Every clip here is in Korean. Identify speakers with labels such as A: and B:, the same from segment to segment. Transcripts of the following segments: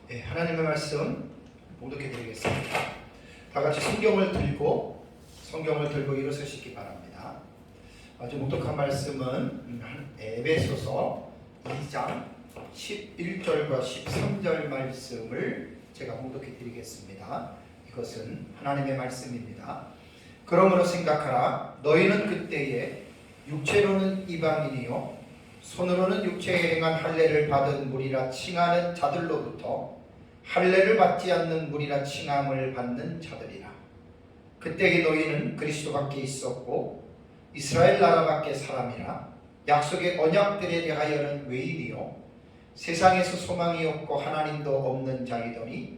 A: 하나님의 말씀 봉독해 드리겠습니다. 다 같이 성경을 들고 일어서시기 바랍니다. 아주 목독한 말씀은 에베소서 2장 11절과 13절 말씀을 제가 봉독해 드리겠습니다. 이것은 하나님의 말씀입니다. 그러므로 생각하라. 너희는 그때에 육체로는 이방인이요 손으로는 육체에 행한 할례를 받은 무리라 칭하는 자들로부터 할례를 받지 않는 무리라 칭함을 받는 자들이라. 그때에 너희는 그리스도 밖에 있었고 이스라엘 나라 밖에 사람이라. 약속의 언약들에 대하여는 외인이요 세상에서 소망이 없고 하나님도 없는 자이더니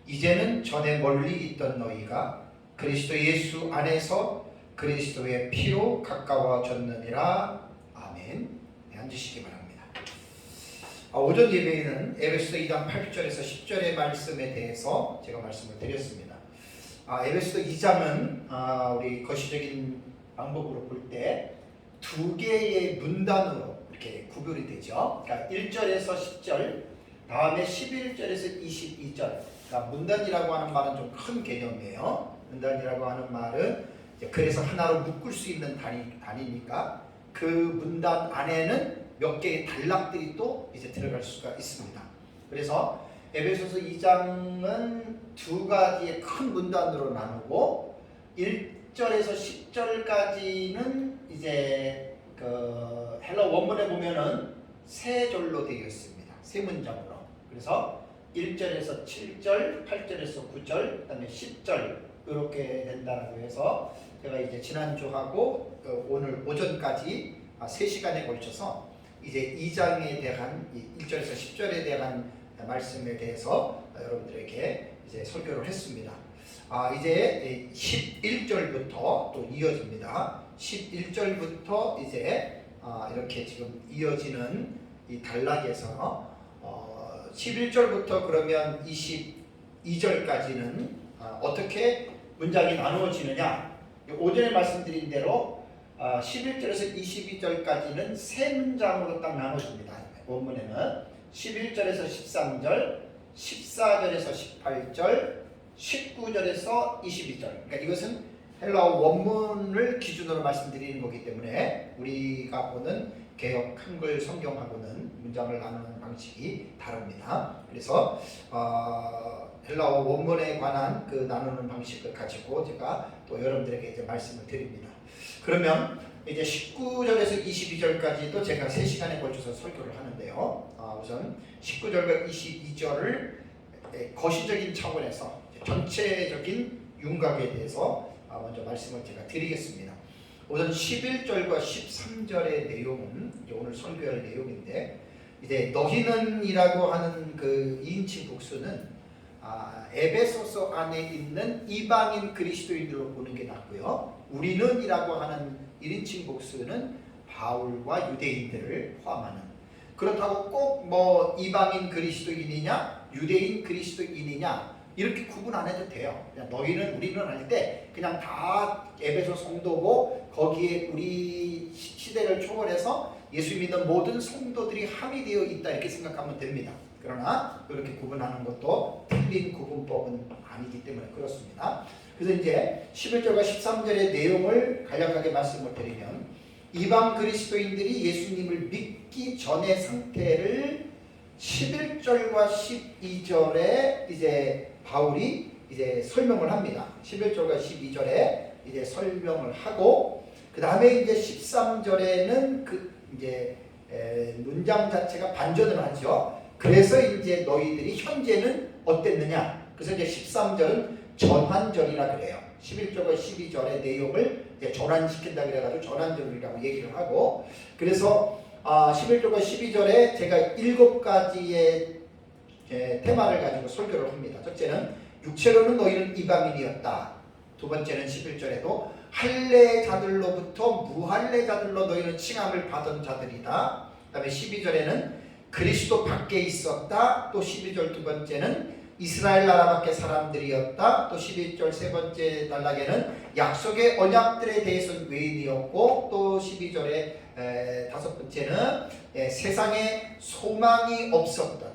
A: 이제는 전에 멀리 있던 너희가 그리스도 예수 안에서 그리스도의 피로 가까워졌느니라. 아멘. 앉으시기 바랍니다. 오전 예배에는 에베소서 2장 8절에서 10절의 말씀에 대해서 제가 말씀을 드렸습니다. 에베소서 2장은 우리 거시적인 방법으로 볼 때 두 개의 문단으로 이렇게 구별이 되죠. 그러니까 1절에서 10절, 다음에 11절에서 22절. 그러니까 문단이라고 하는 말은 좀 큰 개념이에요. 문단이라고 하는 말은 그래서 하나로 묶을 수 있는 단위니까 그 문단 안에는 몇 개의 단락들이 또 이제 들어갈 수가 있습니다. 그래서 에베소서 2장은 두 가지의 큰 문단으로 나누고 1절에서 10절까지는 이제 그 헬라 원문에 보면은 세 절로 되어 있습니다. 세 문장으로. 그래서 1절에서 7절, 8절에서 9절, 그다음에 10절 이렇게 된다고 해서 제가 이제 지난주하고 오늘 오전까지 3시간에 걸쳐서 이제 2장에 대한 1절에서 10절에 대한 말씀에 대해서 여러분들에게 이제 설교를 했습니다. 이제 11절부터 또 이어집니다. 11절부터 이제 이렇게 지금 이어지는 이 단락에서 11절부터 그러면 22절까지는 어떻게 문장이 나누어지느냐? 오전에 말씀드린 대로 11절에서 22절까지는 세 문장으로 딱 나눠집니다. 원문에는 11절에서 13절, 14절에서 18절, 19절에서 22절. 그러니까 이것은 헬라어 원문을 기준으로 말씀드리는 거기 때문에 우리가 보는 개역 한글 성경하고는 문장을 나누는 방식이 다릅니다. 그래서 헬라어 원문에 관한 그 나누는 방식을 가지고 제가 또 여러분들에게 이제 말씀을 드립니다. 그러면 이제 19절에서 22절까지도 제가 3시간에 걸쳐서 설교를 하는데요. 우선 19절과 22절을 거시적인 차원에서 전체적인 윤곽에 대해서 먼저 말씀을 제가 드리겠습니다. 우선 11절과 13절의 내용은 오늘 설교할 내용인데, 이제 너희는이라고 하는 그 2인칭 복수는 에베소서 안에 있는 이방인 그리스도인들로 보는 게 낫고요. 우리는이라고 하는 1인칭 복수는 바울과 유대인들을 포함하는. 그렇다고 꼭 뭐 이방인 그리스도인이냐 유대인 그리스도인이냐 이렇게 구분 안 해도 돼요. 그냥 너희는 우리는 할 때 그냥 다 에베소 성도고 거기에 우리 시대를 초월해서 예수 믿는 모든 성도들이 함이 되어 있다 이렇게 생각하면 됩니다. 그러나 그렇게 구분하는 것도 틀린 구분법은 아니기 때문에 그렇습니다. 그래서 이제 11절과 13절의 내용을 간략하게 말씀을 드리면, 이방 그리스도인들이 예수님을 믿기 전의 상태를 11절과 12절에 이제 바울이 이제 설명을 합니다. 11절과 12절에 이제 설명을 하고, 그 다음에 이제 13절에는 그 이제 문장 자체가 반전을 하죠. 그래서 이제 너희들이 현재는 어땠느냐. 그래서 이제 13절은 전환절이라 그래요. 11절과 12절의 내용을 이제 전환시킨다 그래가지고 전환절이라고 얘기를 하고, 그래서 11절과 12절에 제가 7가지의 테마를 가지고 설교를 합니다. 첫째는 육체로는 너희는 이방인이었다. 두 번째는 11절에도 할례자들로부터 무할례자들로 너희는 칭함을 받은 자들이다. 그 다음에 12절에는 그리스도 밖에 있었다. 또 12절 두 번째는 이스라엘 나라 밖에 사람들이었다. 또 11절 세 번째 단락에는 약속의 언약들에 대해서는 외인이었고, 또 12절에 다섯 번째는 세상에 소망이 없었던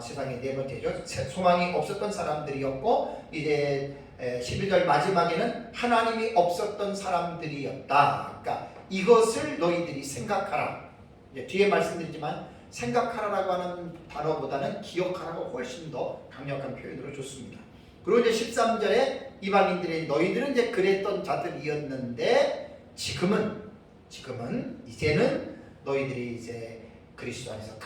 A: 세상의 네 번째죠. 소망이 없었던 사람들이었고 이제 11절 마지막에는 하나님이 없었던 사람들이었다. 그러니까 이것을 너희들이 생각하라. 이제 뒤에 말씀드리지만 생각하라라고 하는 단어보다는 기억하라고 훨씬 더 강력한 표현으로 좋습니다. 그리고 이제 13절에 이방인들이 너희들은 이제 그랬던 자들이었는데 이제는 너희들이 이제 그리스도 안에서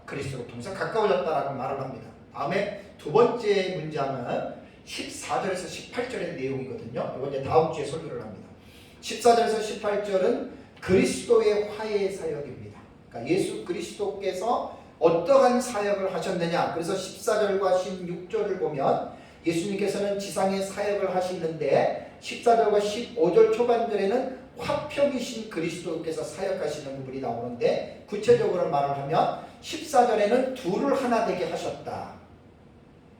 A: 그리스도로 통해서 가까워졌다라고 말을 합니다. 다음에 두 번째 문장은 14절에서 18절의 내용이거든요. 이건 이제 다음 주에 설교를 합니다. 14절에서 18절은 그리스도의 화해 사역입니다. 그러니까 예수 그리스도께서 어떠한 사역을 하셨느냐. 그래서 14절과 16절을 보면 예수님께서는 지상에 사역을 하시는데 14절과 15절 초반절에는 화평이신 그리스도께서 사역하시는 부분이 나오는데 구체적으로 말을 하면 14절에는 둘을 하나 되게 하셨다.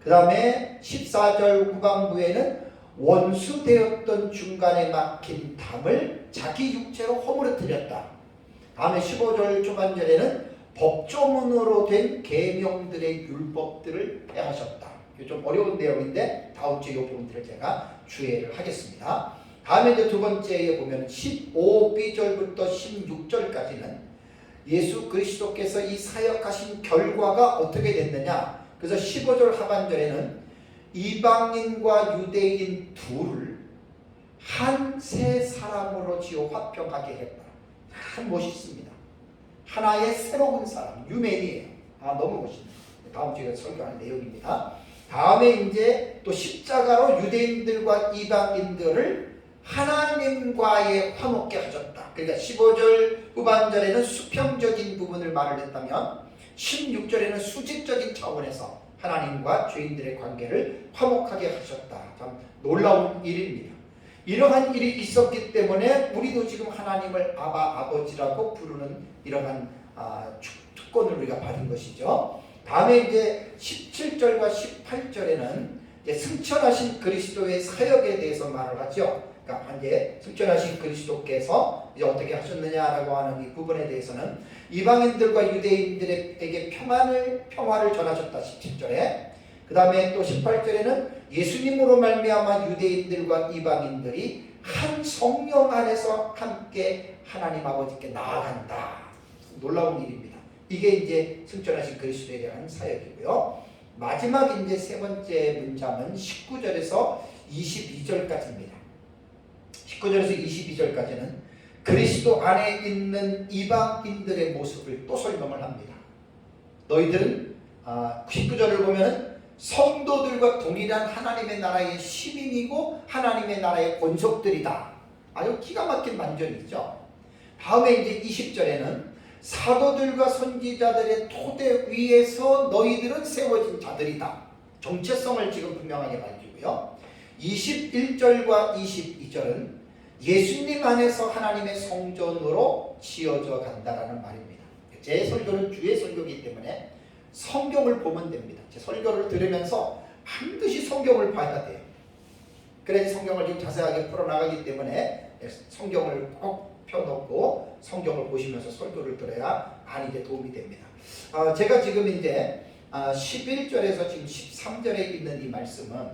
A: 그 다음에 14절 후반부에는 원수되었던 중간에 막힌 담을 자기 육체로 허물어뜨렸다. 다음에 15절 초반절에는 법조문으로 된 계명들의 율법들을 폐하셨다. 좀 어려운 내용인데 다음 주에 이 부분들을 제가 주의를 하겠습니다. 다음에 이제 두 번째에 보면 15B절부터 16절까지는 예수 그리스도께서 이 사역하신 결과가 어떻게 됐느냐. 그래서 15절 하반절에는 이방인과 유대인 둘을 한 세 사람으로 지어 화평하게 했다. 참 멋있습니다. 하나의 새로운 사람, 유맨이에요. 너무 멋있네요. 다음 주에 설교할 내용입니다. 다음에 이제 또 십자가로 유대인들과 이방인들을 하나님과의 화목게 하셨다. 그러니까 15절 후반절에는 수평적인 부분을 말을 했다면 16절에는 수직적인 차원에서 하나님과 죄인들의 관계를 화목하게 하셨다. 참 놀라운 일입니다. 이러한 일이 있었기 때문에 우리도 지금 하나님을 아버지라고 부르는 이러한 특권을 우리가 받은 것이죠. 다음에 이제 17절과 18절에는 이제 승천하신 그리스도의 사역에 대해서 말을 하죠. 그러니까 이제 승천하신 그리스도께서 이제 어떻게 하셨느냐라고 하는 이 부분에 대해서는 이방인들과 유대인들에게 평화를 전하셨다. 17절에. 그 다음에 또 18절에는 예수님으로 말미암아 유대인들과 이방인들이 한 성령 안에서 함께 하나님 아버지께 나아간다. 놀라운 일입니다. 이게 이제 승천하신 그리스도에 대한 사역이고요. 마지막 이제 세 번째 문장은 19절에서 22절까지입니다. 19절에서 22절까지는 그리스도 안에 있는 이방인들의 모습을 또 설명을 합니다. 너희들은 19절을 보면 성도들과 동일한 하나님의 나라의 시민이고 하나님의 나라의 권속들이다. 아주 기가 막힌 반전이죠. 다음에 이제 20절에는 사도들과 선지자들의 토대 위에서 너희들은 세워진 자들이다. 정체성을 지금 분명하게 밝히고요. 21절과 22절은 예수님 안에서 하나님의 성전으로 지어져 간다라는 말입니다. 제 설교는 주의 설교이기 때문에 성경을 보면 됩니다. 제 설교를 들으면서 반드시 성경을 봐야 돼요. 그래야지 성경을 좀 자세하게 풀어나가기 때문에 성경을 꼭 펴놓고 성경을 보시면서 설교를 들어야 많이 도움이 됩니다. 제가 지금 이제 11절에서 지금 13절에 있는 이 말씀은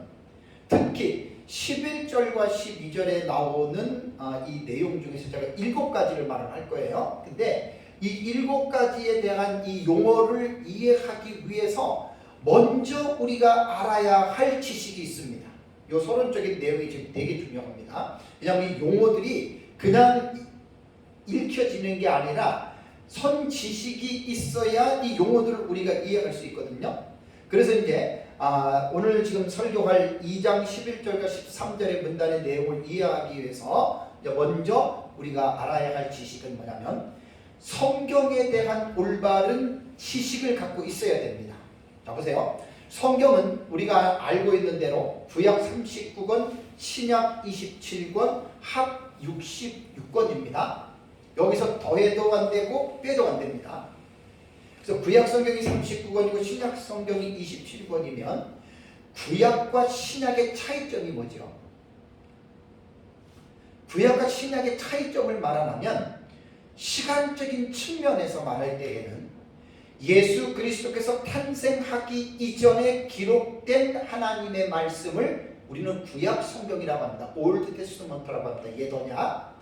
A: 특히 11절과 12절에 나오는 이 내용 중에서 제가 7가지를 말을 할 거예요. 근데 이 7가지에 대한 이 용어를 이해하기 위해서 먼저 우리가 알아야 할 지식이 있습니다. 이 서론적인 내용이 지금 되게 중요합니다. 왜냐하면 이 용어들이 그냥 읽혀지는 게 아니라 선 지식이 있어야 이 용어들을 우리가 이해할 수 있거든요. 그래서 이제 오늘 지금 설교할 2장 11절과 13절의 문단의 내용을 이해하기 위해서 먼저 우리가 알아야 할 지식은 뭐냐면 성경에 대한 올바른 지식을 갖고 있어야 됩니다. 자 보세요. 성경은 우리가 알고 있는 대로 구약 39권, 신약 27권, 합 66권입니다. 여기서 더해도 안 되고 빼도 안 됩니다. 그래서 구약 성경이 39권이고 신약 성경이 27권이면 구약과 신약의 차이점이 뭐죠? 구약과 신약의 차이점을 말하면 시간적인 측면에서 말할 때에는 예수 그리스도께서 탄생하기 이전에 기록된 하나님의 말씀을 우리는 구약 성경이라고 합니다. 올드 테스트먼트라고 합니다. 예더냐?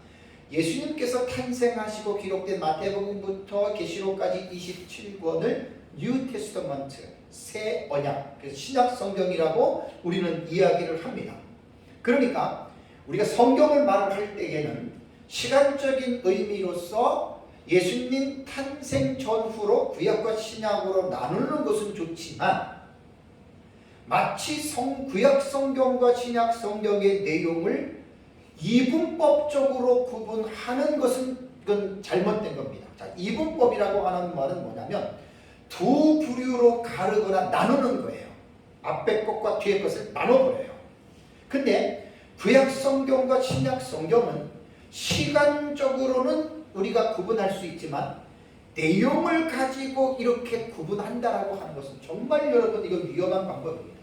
A: 예수님께서 탄생하시고 기록된 마태복음부터 계시록까지 27권을 뉴 테스트먼트, 새 언약, 그래서 신약 성경이라고 우리는 이야기를 합니다. 그러니까 우리가 성경을 말할 때에는 시간적인 의미로서 예수님 탄생 전후로 구약과 신약으로 나누는 것은 좋지만 마치 구약 성경과 신약 성경의 내용을 이분법적으로 구분하는 것은 그건 잘못된 겁니다. 자, 이분법이라고 하는 말은 뭐냐면 두 부류로 가르거나 나누는 거예요. 앞에 것과 뒤에 것을 나눠버려요. 근데 구약 성경과 신약 성경은 시간적으로는 우리가 구분할 수 있지만 내용을 가지고 이렇게 구분한다라고 하는 것은 정말 여러분 이건 위험한 방법입니다.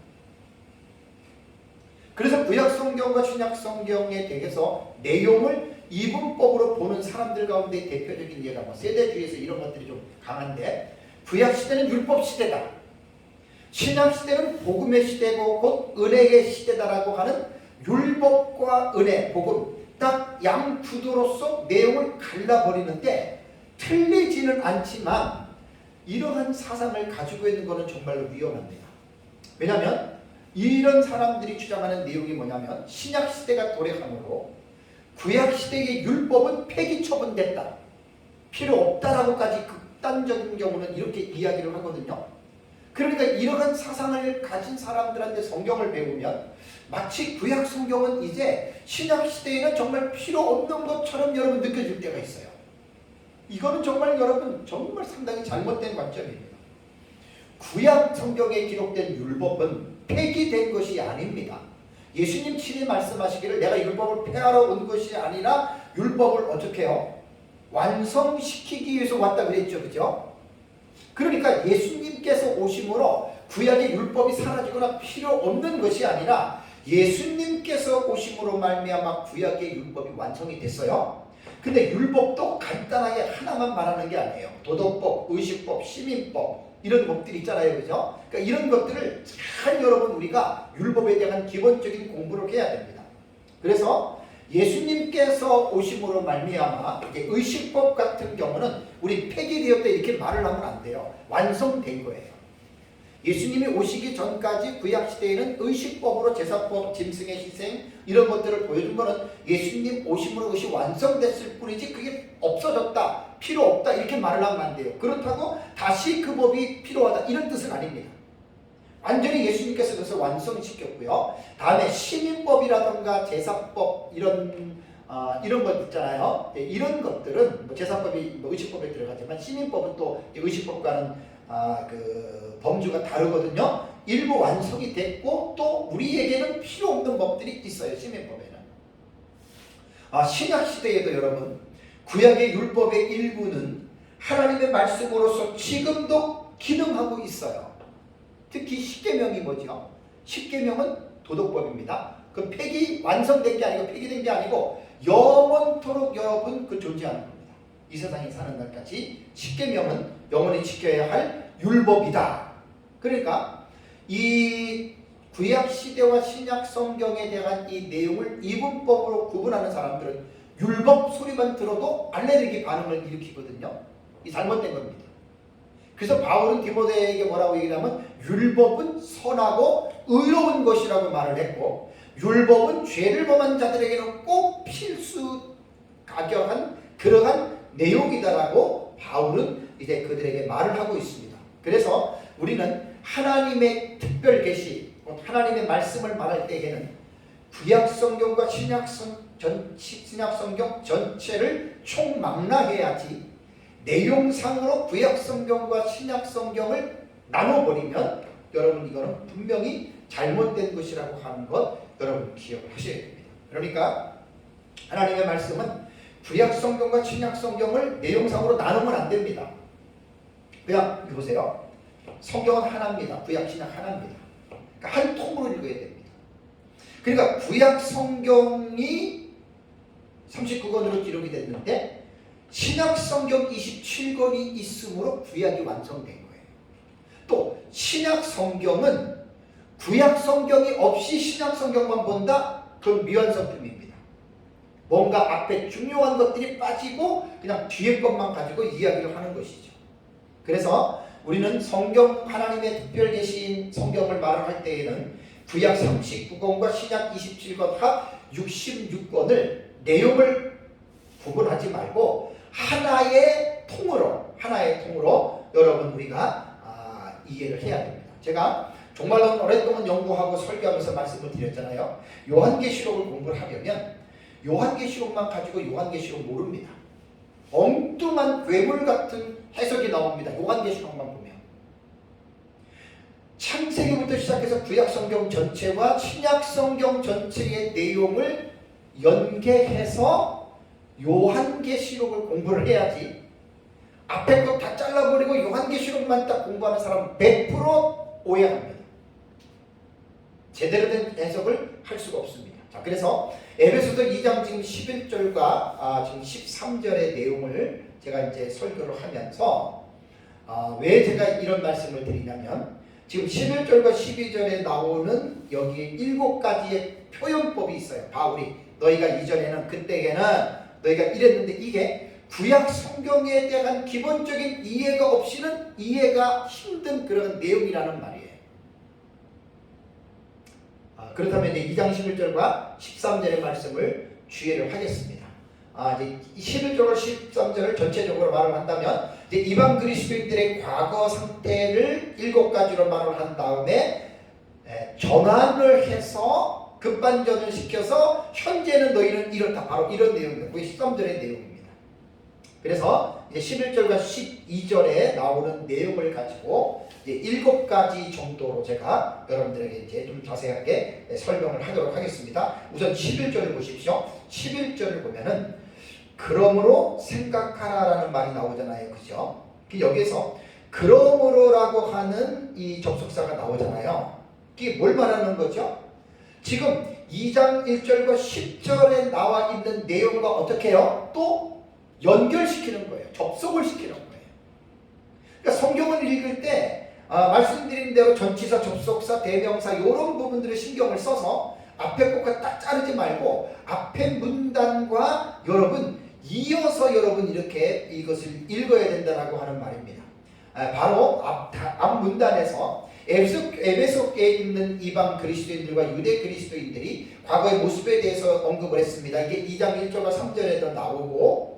A: 그래서 구약 성경과 신약 성경에 대해서 내용을 이분법으로 보는 사람들 가운데 대표적인 예가 세대주의에서 이런 것들이 좀 강한데, 구약 시대는 율법 시대다, 신약 시대는 복음의 시대고 곧 은혜의 시대다라고 하는 율법과 은혜, 복음 딱 양구도로서 내용을 갈라버리는데 틀리지는 않지만 이러한 사상을 가지고 있는 것은 정말로 위험합니다. 왜냐하면 이런 사람들이 주장하는 내용이 뭐냐면 신약시대가 도래함으로 구약시대의 율법은 폐기 처분됐다, 필요 없다라고까지 극단적인 경우는 이렇게 이야기를 하거든요. 그러니까 이러한 사상을 가진 사람들한테 성경을 배우면 마치 구약 성경은 이제 신약 시대에는 정말 필요 없는 것처럼 여러분 느껴질 때가 있어요. 이거는 정말 여러분 정말 상당히 잘못된 관점입니다. 구약 성경에 기록된 율법은 폐기된 것이 아닙니다. 예수님 친히 말씀하시기를 내가 율법을 폐하러 온 것이 아니라 율법을 어떻게 해요? 완성시키기 위해서 왔다 그랬죠. 그죠? 그러니까 예수님께서 오심으로 구약의 율법이 사라지거나 필요 없는 것이 아니라 예수님께서 오심으로 말미암아 구약의 율법이 완성이 됐어요. 근데 율법도 간단하게 하나만 말하는 게 아니에요. 도덕법, 의식법, 시민법 이런 법들이 있잖아요. 그죠? 그러니까 이런 것들을 잘 여러분 우리가 율법에 대한 기본적인 공부를 해야 됩니다. 그래서 예수님께서 오심으로 말미암아 의식법 같은 경우는 우리 폐기되었다 이렇게 말을 하면 안 돼요. 완성된 거예요. 예수님이 오시기 전까지 구약시대에는 의식법으로 제사법, 짐승의 희생 이런 것들을 보여준 거는 예수님 오심으로 그것이 완성됐을 뿐이지 그게 없어졌다, 필요 없다 이렇게 말을 하면 안 돼요. 그렇다고 다시 그 법이 필요하다 이런 뜻은 아닙니다. 완전히 예수님께서 그것을 완성시켰고요. 다음에 시민법이라든가 제사법 이런 것 있잖아요. 이런 것들은 제사법이 의식법에 들어가지만 시민법은 또 의식법과는 그 범주가 다르거든요. 일부 완성이 됐고 또 우리에게는 필요 없는 법들이 있어요. 시민법에는. 신약 시대에도 여러분 구약의 율법의 일부는 하나님의 말씀으로서 지금도 기능하고 있어요. 특히 십계명이 뭐죠? 십계명은 도덕법입니다. 그 완성된 게 아니고 폐기된 게 아니고 영원토록 여러분 존재하는 겁니다. 이 세상에 사는 날까지 십계명은 영원히 지켜야 할 율법이다. 그러니까 이 구약 시대와 신약 성경에 대한 이 내용을 이분법으로 구분하는 사람들은 율법 소리만 들어도 알레르기 반응을 일으키거든요. 이 잘못된 겁니다. 그래서 바울은 디모데에게 뭐라고 얘기하면 율법은 선하고 의로운 것이라고 말을 했고 율법은 죄를 범한 자들에게는 꼭 필수 가격한 그러한 내용이다라고 바울은 이제 그들에게 말을 하고 있습니다. 그래서 우리는 하나님의 특별 계시, 하나님의 말씀을 말할 때에는 구약 성경과 신약 성경 전체를 총망라해야지 내용상으로 구약 성경과 신약 성경을 나눠버리면 여러분 이거는 분명히 잘못된 것이라고 하는 것 여러분 기억하셔야 됩니다. 그러니까 하나님의 말씀은 구약 성경과 신약 성경을 내용상으로 나누면 안 됩니다. 그냥 보세요. 성경은 하나입니다. 구약 신약 하나입니다. 그러니까 한 통으로 읽어야 됩니다. 그러니까 구약 성경이 39권으로 기록이 됐는데 신약 성경 27권이 있으므로 구약이 완성된 거예요. 또 신약 성경은 구약 성경이 없이 신약 성경만 본다? 그건 미완성품입니다. 뭔가 앞에 중요한 것들이 빠지고 그냥 뒤에 것만 가지고 이야기를 하는 것이죠. 그래서 우리는 성경, 하나님의 특별 계시인 성경을 말을 할 때에는 구약 39권과 신약 27권 합 66권을 내용을 구분하지 말고 하나의 통으로 여러분 우리가 이해를 해야 됩니다. 제가 정말로 오랫동안 연구하고 설교하면서 말씀을 드렸잖아요. 요한계시록을 공부를 하려면 요한계시록만 가지고 요한계시록 모릅니다. 엉뚱한 괴물 같은 해석이 나옵니다. 요한계시록만 보면. 창세기부터 시작해서 구약성경 전체와 신약성경 전체의 내용을 연계해서 요한계시록을 공부를 해야지, 앞에 거 다 잘라버리고 요한계시록만 딱 공부하는 사람은 100% 오해합니다. 제대로 된 해석을 할 수가 없습니다. 자, 그래서 에베소서 2장 지금 11절과 지금 13절의 내용을 제가 이제 설교를 하면서 왜 제가 이런 말씀을 드리냐면, 지금 11절과 12절에 나오는 여기 7가지의 표현법이 있어요. 바울이 너희가 이전에는 그때에는 너희가 이랬는데, 이게 구약 성경에 대한 기본적인 이해가 없이는 이해가 힘든 그런 내용이라는 말이에요. 그렇다면 이제 2장 11절과 13절의 말씀을 주의를 하겠습니다. 이제 11절과 13절을 전체적으로 말을 한다면, 이제 이방 그리스도인들의 과거 상태를 7가지로 말을 한 다음에 전환을 해서 급반전을 시켜서 현재는 너희는 이렇다, 바로 이런 내용입니다. 그게 13절의 내용입니다. 그래서 이제 11절과 12절에 나오는 내용을 가지고 이제 7가지 정도로 제가 여러분들에게 이제 좀 자세하게 설명을 하도록 하겠습니다. 우선 11절을 보십시오. 11절을 보면은 그러므로 생각하라라는 말이 나오잖아요. 그죠? 여기에서 그러므로라고 하는 이 접속사가 나오잖아요. 이게 뭘 말하는 거죠? 지금 2장 1절과 10절에 나와 있는 내용과 어떻게 해요? 또 연결시키는 거예요. 접속을 시키는 거예요. 그러니까 성경을 읽을 때 말씀드린 대로 전치사, 접속사, 대명사 이런 부분들을 신경을 써서 앞에 것과 딱 자르지 말고 앞에 문단과 여러분 이어서 여러분 이렇게 이것을 읽어야 된다라고 하는 말입니다. 바로 앞 문단에서 에베소에 있는 이방 그리스도인들과 유대 그리스도인들이 과거의 모습에 대해서 언급을 했습니다. 이게 2장 1절과 3절에도 나오고,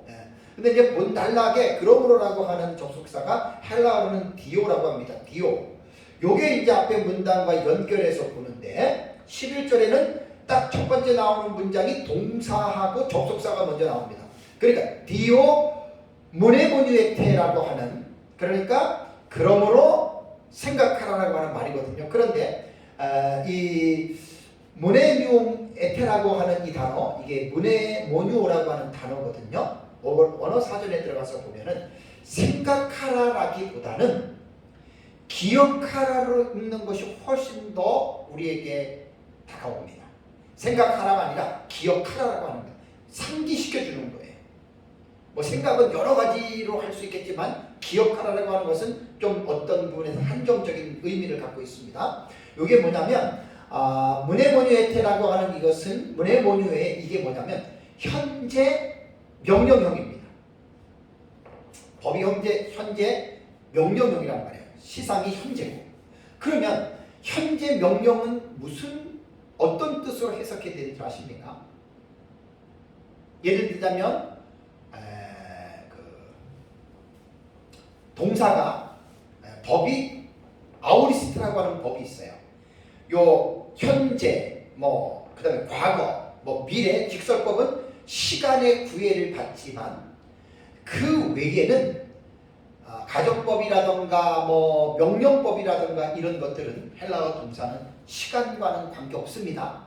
A: 근데 이제 본달락에 그러므로라고 하는 접속사가 헬라어로는 디오라고 합니다. 디오. 요게 이제 앞에 문단과 연결해서 보는데, 11절에는 딱 첫 번째 나오는 문장이 동사하고 접속사가 먼저 나옵니다. 그러니까 디오 무네모뉴에테라고 하는, 그러니까 그러므로 생각하라라고 하는 말이거든요. 그런데 이 무네모뉴에테라고 하는 이 단어, 이게 무네모뉴라고 하는 단어거든요. 언어 사전에 들어가서 보면은 생각하라라기보다는 기억하라로 읽는 것이 훨씬 더 우리에게 다가옵니다. 생각하라가 아니라 기억하라라고 하는 거예요. 상기시켜 주는 거예요. 뭐 생각은 여러 가지로 할 수 있겠지만 기억하라라고 하는 것은 좀 어떤 부분에서 한정적인 의미를 갖고 있습니다. 이게 뭐냐면 무네모뉴에테라고 하는 이것은 무네모뉴에 이게 뭐냐면 현재 명령형입니다. 법이 현재 명령형이란 말이에요. 시상이 현재고. 그러면 현재 명령은 어떤 뜻으로 해석해야 되는지 아십니까? 예를 들자면 동사가 법이 아우리스트라고 하는 법이 있어요. 요 현재 그다음에 과거 미래 직설법은 시간의 구애를 받지만 그 외에는 가정법이라던가 명령법이라던가 이런 것들은 헬라어 동사는 시간과는 관계 없습니다.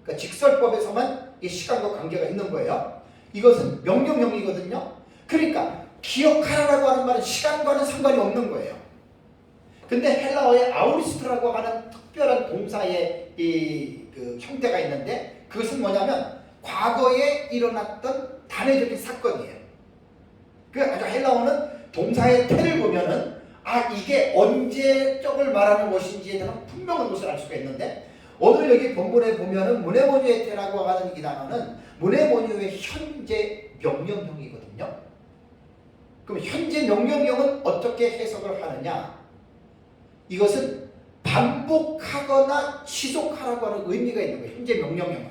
A: 그러니까 직설법에서만 이 시간과 관계가 있는 거예요. 이것은 명령형이거든요. 그러니까 기억하라고 하는 말은 시간과는 상관이 없는 거예요. 근데 헬라어에 아우리스트라고 하는 특별한 동사의 그 형태가 있는데, 그것은 뭐냐면 과거에 일어났던 단회적인 사건이에요. 그 아주 헬라어는 동사의 태를 보면은 이게 언제적을 말하는 것인지에 대한 분명한 것을 알 수가 있는데, 오늘 여기 본문에 보면은 문해모니에테라고 하는 이 단어는 문해모니의 현재 명령형이거든요. 그럼 현재 명령형은 어떻게 해석을 하느냐? 이것은 반복하거나 지속하라고 하는 의미가 있는 거예요. 현재 명령형은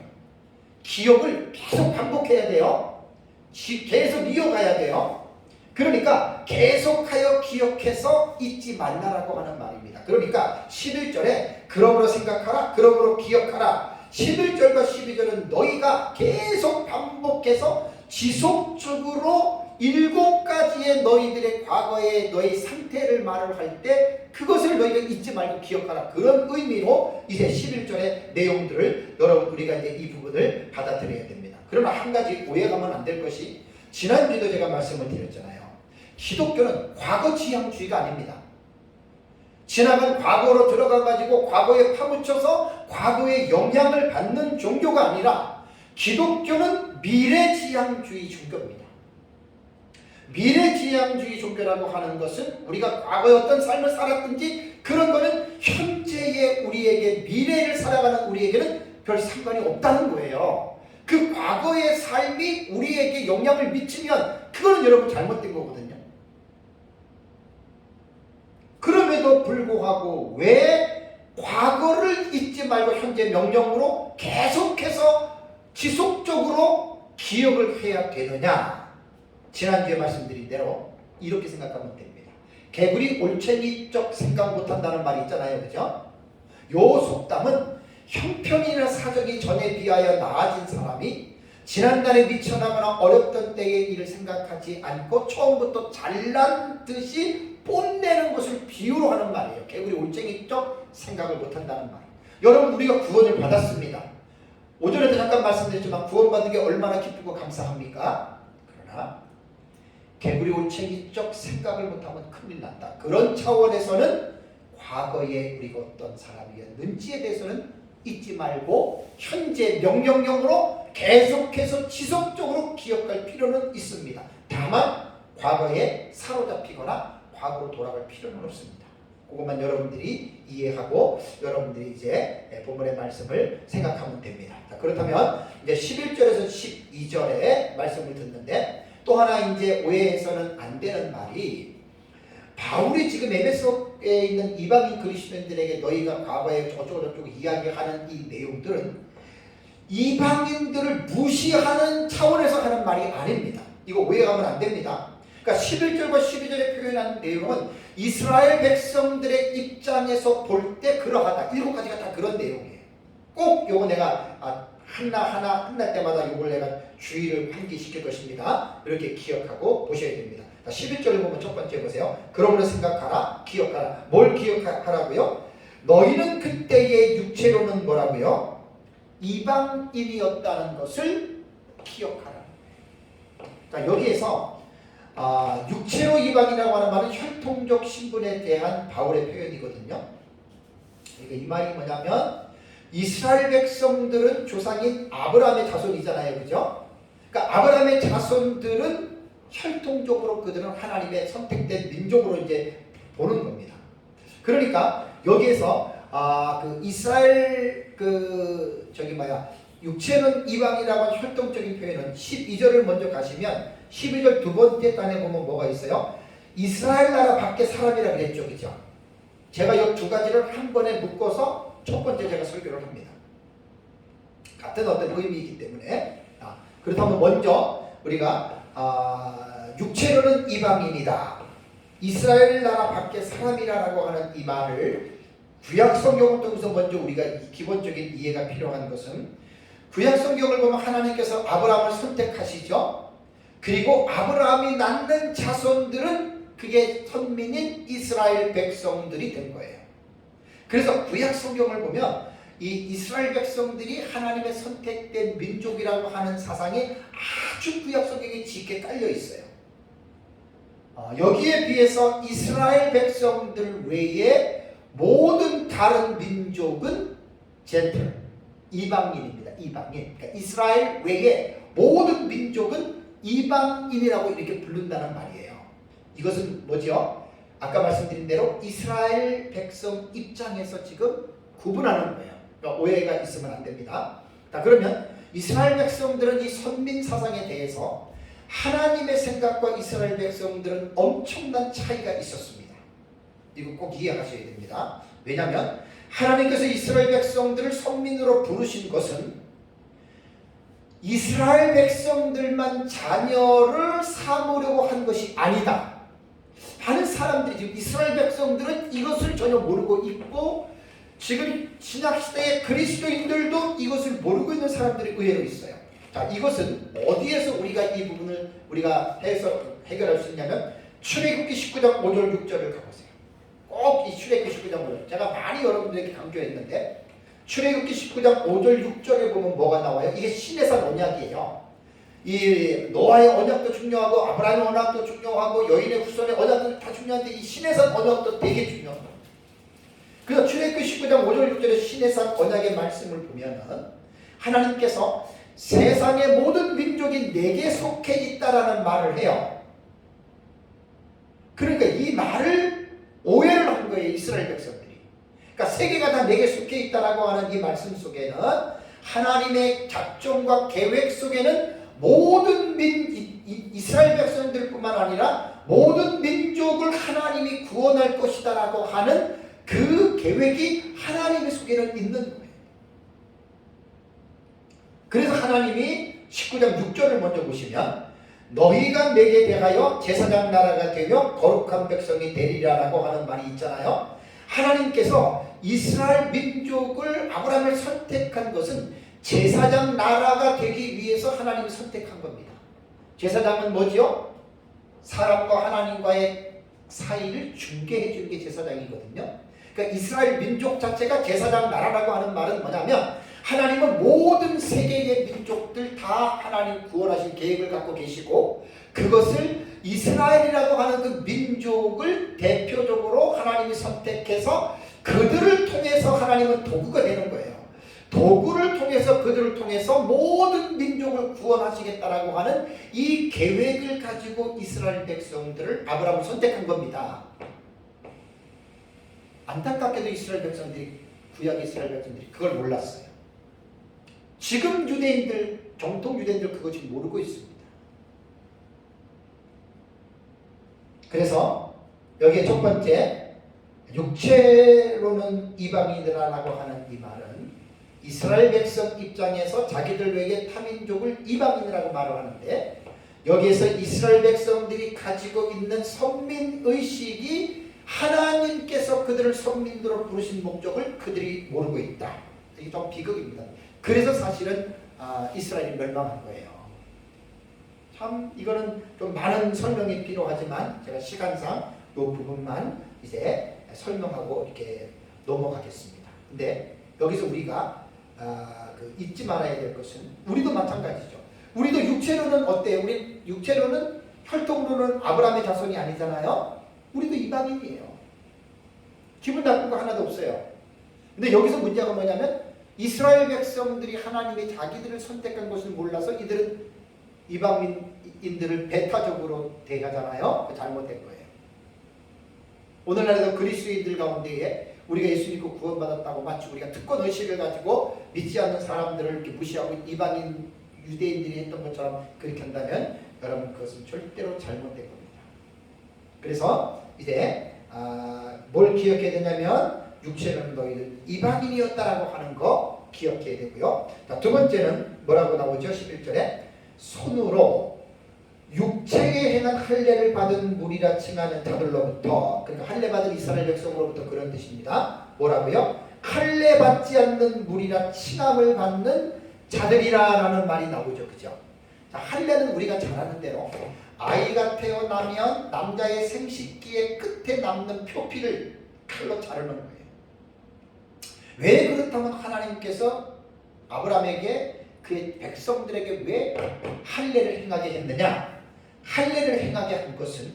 A: 기억을 계속 반복해야 돼요. 계속 이어가야 돼요. 그러니까 계속하여 기억해서 잊지 말라라고 하는 말입니다. 그러니까 11절에 그러므로 생각하라, 그러므로 기억하라. 11절과 12절은 너희가 계속 반복해서 지속적으로 7가지의 너희들의 과거의 너희 상태를 말을 할 때 그것을 너희가 잊지 말고 기억하라. 그런 의미로 이제 11절의 내용들을 여러분 우리가 이제 이 부분을 받아들여야 됩니다. 그러나 한 가지 오해가면 안 될 것이, 지난주에도 제가 말씀을 드렸잖아요. 기독교는 과거 지향주의가 아닙니다. 지나간 과거로 들어가가지고 과거에 파묻혀서 과거의 영향을 받는 종교가 아니라 기독교는 미래지향주의 종교입니다. 미래지향주의 종교라고 하는 것은 우리가 과거에 어떤 삶을 살았든지 그런 거는 현재의 우리에게, 미래를 살아가는 우리에게는 별 상관이 없다는 거예요. 그 과거의 삶이 우리에게 영향을 미치면 그거는 여러분 잘못된 거거든요. 그럼에도 불구하고 왜 과거를 잊지 말고 현재 명령으로 계속해서 지속적으로 기억을 해야 되느냐? 지난주에 말씀드린 대로 이렇게 생각하면 됩니다. 개구리 올챙이적 생각 못한다는 말이 있잖아요. 그죠? 요 속담은 형편이나 사정이 전에 비하여 나아진 사람이 지난날에 미쳐나거나 어렵던 때의 일을 생각하지 않고 처음부터 잘난 듯이 뽐내는 것을 비유로 하는 말이에요. 개구리 올챙이적 생각을 못한다는 말. 여러분, 우리가 구원을 받았습니다. 오전에도 잠깐 말씀드렸지만 구원받은 게 얼마나 기쁘고 감사합니까? 그러나 개구리 올챙이적 생각을 못하면 큰일 난다. 그런 차원에서는 과거에 우리가 어떤 사람이었는지에 대해서는 잊지 말고 현재 명령형으로 계속해서 지속적으로 기억할 필요는 있습니다. 다만 과거에 사로잡히거나 과거로 돌아갈 필요는 없습니다. 그것만 여러분들이 이해하고 여러분들이 이제 본문의 말씀을 생각하면 됩니다. 자, 그렇다면 이제 11절에서 12절의 말씀을 듣는데 또 하나 이제 오해해서는 안 되는 말이, 바울이 지금 에베소에 있는 이방인 그리스도인들에게 너희가 과거에 어쩌고저쩌고 이야기하는 이 내용들은 이방인들을 무시하는 차원에서 하는 말이 아닙니다. 이거 오해하면 안 됩니다. 그러니까 11절과 12절에 표현한 내용은 이스라엘 백성들의 입장에서 볼 때 그러하다. 7가지가 다 그런 내용이에요. 꼭 요거 내가 하나하나 끝날 때마다 요걸 내가 주의를 환기시킬 것입니다. 이렇게 기억하고 보셔야 됩니다. 11절을 보면 첫 번째 보세요. 그러므로 생각하라, 기억하라. 뭘 기억하라고요? 너희는 그때의 육체로는 뭐라고요? 이방인이었다는 것을 기억하라. 자, 여기에서 육체로 이방이라고 하는 말은 혈통적 신분에 대한 바울의 표현이거든요. 그러니까 이 말이 뭐냐면 이스라엘 백성들은 조상인 아브라함의 자손이잖아요. 그죠? 그러니까 아브라함의 자손들은 혈통적으로 그들은 하나님의 선택된 민족으로 이제 보는 겁니다. 그러니까 여기에서 그 이스라엘 육체는 이방이라고 하는 혈통적인 표현은 12절을 먼저 가시면 12절 두 번째 단에 보면 뭐가 있어요? 이스라엘 나라 밖에 사람이라 그랬죠. 그죠? 제가 이 두 가지를 한 번에 묶어서 첫 번째 제가 설교를 합니다. 같은 어떤 의미이기 때문에. 그렇다면 먼저 우리가 육체로는 이방인이다, 이스라엘 나라 밖에 사람이라고 하는 이 말을 구약 성경을 통해서 먼저 우리가 기본적인 이해가 필요한 것은, 구약 성경을 보면 하나님께서 아브라함을 선택하시죠. 그리고 아브라함이 낳는 자손들은 그게 선민인 이스라엘 백성들이 된 거예요. 그래서 구약 성경을 보면 이 이스라엘 백성들이 하나님의 선택된 민족이라고 하는 사상이 아주 구약 성경에 짙게 깔려 있어요. 여기에 비해서 이스라엘 백성들 외에 모든 다른 민족은 젠틀, 이방인입니다. 이방인. 그러니까 이스라엘 외에 모든 민족은 이방인이라고 이렇게 부른다는 말이에요. 이것은 뭐죠? 아까 말씀드린 대로 이스라엘 백성 입장에서 지금 구분하는 거예요. 그러니까 오해가 있으면 안 됩니다. 자, 그러면 이스라엘 백성들은 이 선민 사상에 대해서 하나님의 생각과 이스라엘 백성들은 엄청난 차이가 있었습니다. 이거 꼭 이해하셔야 됩니다. 왜냐하면 하나님께서 이스라엘 백성들을 선민으로 부르신 것은 이스라엘 백성들만 자녀를 삼으려고 한 것이 아니다. 많은 사람들이 지금 이스라엘 백성들은 이것을 전혀 모르고 있고 지금 신약시대의 그리스도인들도 이것을 모르고 있는 사람들이 의외로 있어요. 자, 이것은 어디에서 우리가 이 부분을 우리가 해결할 수 있냐면 출애굽기 19장 5절 6절을 가보세요. 꼭 이 출애굽기 19장 5절 제가 많이 여러분들에게 강조했는데 출애굽기 19장 5절 6절에 보면 뭐가 나와요? 이게 시내산 언약이에요. 이 노아의 언약도 중요하고 아브라함의 언약도 중요하고 여인의 후손의 언약도 다 중요한데 이 시내산 언약도 되게 중요합니다. 그래서 출애굽기 19장 5절 6절의 시내산 언약의 말씀을 보면은 하나님께서 세상의 모든 민족이 내게 속해 있다라는 말을 해요. 그러니까 이 말을 오해를 한 거예요, 이스라엘 백성들이. 그러니까 세계가 다 내게 속해 있다라고 하는 이 말씀 속에는 하나님의 작정과 계획 속에는 모든 이스라엘 백성들뿐만 아니라 모든 민족을 하나님이 구원할 것이다라고 하는 그 계획이 하나님의 속에는 있는 거예요. 그래서 하나님이 19장 6절을 먼저 보시면 너희가 내게 대하여 제사장 나라가 되며 거룩한 백성이 되리라라고 하는 말이 있잖아요. 하나님께서 이스라엘 민족을 아브라함을 선택한 것은 제사장 나라가 되기 위해서 하나님이 선택한 겁니다. 제사장은 뭐지요? 사람과 하나님과의 사이를 중개해 주는 게 제사장이거든요. 그러니까 이스라엘 민족 자체가 제사장 나라라고 하는 말은 뭐냐면 하나님은 모든 세계의 민족들 다 하나님 구원하실 계획을 갖고 계시고 그것을 이스라엘이라고 하는 그 민족을 대표적으로 하나님이 선택해서 그들을 통해서 하나님은 도구가 되는 거예요. 도구를 통해서 그들을 통해서 모든 민족을 구원하시겠다라고 하는 이 계획을 가지고 이스라엘 백성들을 아브라함을 선택한 겁니다. 안타깝게도 이스라엘 백성들이 구약 이스라엘 백성들이 그걸 몰랐어요. 지금 유대인들 정통 유대인들 그거 지금 모르고 있습니다. 그래서 여기에 첫 번째 육체로는 이방인이라고 하는 이 말은 이스라엘 백성 입장에서 자기들에게 타민족을 이방인이라고 말을 하는데 여기에서 이스라엘 백성들이 가지고 있는 선민의식이 하나님께서 그들을 선민으로 부르신 목적을 그들이 모르고 있다. 이게 좀 비극입니다. 그래서 사실은 이스라엘이 멸망한 거예요. 참 이거는 좀 많은 설명이 필요하지만 제가 시간상 이 부분만 이제 설명하고 이렇게 넘어가겠습니다. 근데 여기서 우리가 잊지 말아야 될 것은 우리도 마찬가지죠. 우리도 육체로는 어때요? 우리 육체로는 혈통으로는 아브라함의 자손이 아니잖아요. 우리도 이방인이에요. 기분 나쁜 거 하나도 없어요. 근데 여기서 문제가 뭐냐면 이스라엘 백성들이 하나님이 자기들을 선택한 것을 몰라서 이들은 이방인들을 배타적으로 대하잖아요. 잘못된 거예요. 오늘날에도 그리스도인들 가운데에 우리가 예수 믿고 구원받았다고 마치 우리가 특권 의식을 가지고 믿지 않는 사람들을 이렇게 무시하고 이방인 유대인들이 했던 것처럼 그렇게 한다면 여러분 그것은 절대로 잘못된 겁니다. 그래서 이제 뭘 기억해야 되냐면 육체는 너희들 이방인이었다라고 하는 거 기억해야 되고요. 자, 두 번째는 뭐라고 나오죠? 11절에 손으로 육체에 행한 할례를 받은 무리라 칭하는 자들로부터, 그러니까 할례 받은 이스라엘 백성으로부터 그런 뜻입니다. 뭐라고요? 할례 받지 않는 무리라 칭함을 받는 자들이라라는 말이 나오죠. 그죠? 자, 할례는 우리가 잘 아는 대로 아이가 태어나면 남자의 생식기의 끝에 남는 표피를 칼로 자르는 거예요. 왜 그렇다면 하나님께서 아브라함에게 그의 백성들에게 왜 할례를 행하게 했느냐? 할례를 행하게 한 것은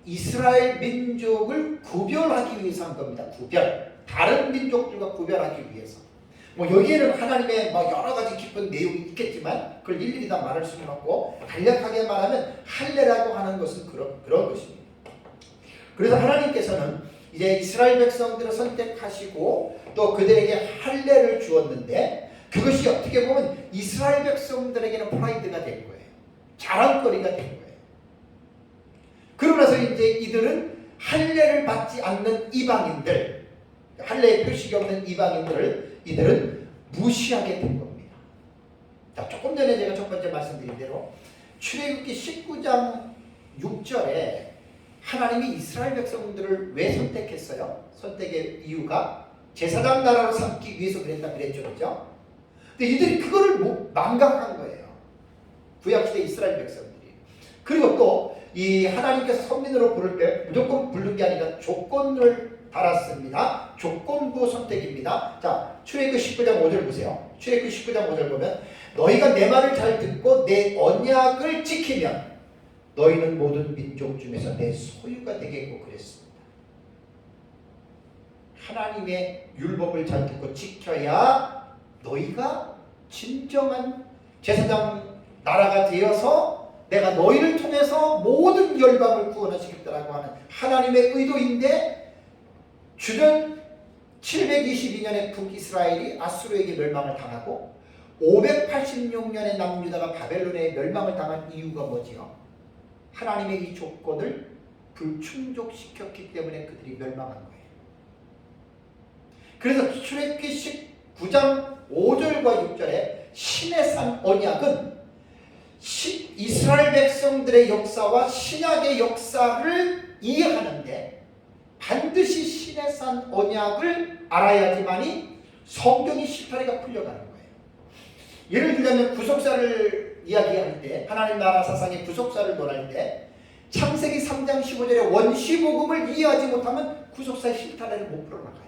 A: 이스라엘 민족을 구별하기 위해서 한 겁니다. 구별. 다른 민족들과 구별하기 위해서. 뭐 여기에는 하나님의 뭐 여러 가지 깊은 내용이 있겠지만 그걸 일일이 다 말할 수는 없고 간략하게 말하면 할례라고 하는 것은 그런 것입니다. 그래서 하나님께서는 이제 이스라엘 백성들을 선택하시고 또 그들에게 할례를 주었는데 그것이 어떻게 보면 이스라엘 백성들에게는 프라이드가 된 거예요. 자랑거리가 된 거예요. 그러고 나서 이제 이들은 할례를 받지 않는 이방인들, 할례의 표식이 없는 이방인들을 이들은 무시하게 된 겁니다. 자, 조금 전에 제가 첫 번째 말씀드린 대로 출애굽기 19장 6절에 하나님이 이스라엘 백성들을 왜 선택했어요? 선택의 이유가 제사장 나라로 삼기 위해서 그랬다 그랬죠, 그렇죠? 근데 이들이 그거를 망각한 거예요. 구약시대 이스라엘 백성들이. 그리고 또 이 하나님께서 선민으로 부를 때 무조건 부른 게 아니라 조건을 달았습니다. 조건부 선택입니다. 자, 출애굽기 19장 5절 보세요. 출애굽기 19장 5절 보면 너희가 내 말을 잘 듣고 내 언약을 지키면 너희는 모든 민족 중에서 내 소유가 되겠고 그랬습니다. 하나님의 율법을 잘 듣고 지켜야 너희가 진정한 제사장 나라가 되어서 내가 너희를 통해서 모든 열방을 구원하시겠다라고 하는 하나님의 의도인데 주전 722년에 북이스라엘이 아수르에게 멸망을 당하고 586년에 남유다가 바벨론에 멸망을 당한 이유가 뭐지요? 하나님의 이 조건을 불충족시켰기 때문에 그들이 멸망한 거예요. 그래서 출애굽기 19장 5절과 6절에 신의 산 언약은 이스라엘 백성들의 역사와 신약의 역사를 이해하는데 반드시 신의 산 언약을 알아야지만이 성경이 실타래가 풀려가는 거예요. 예를 들자면 구속사를 이야기할 때 하나님 나라 사상의 구속사를 논할 때 창세기 3장 15절에 원시복음을 이해하지 못하면 구속사의 실타래를 못 풀어나가요.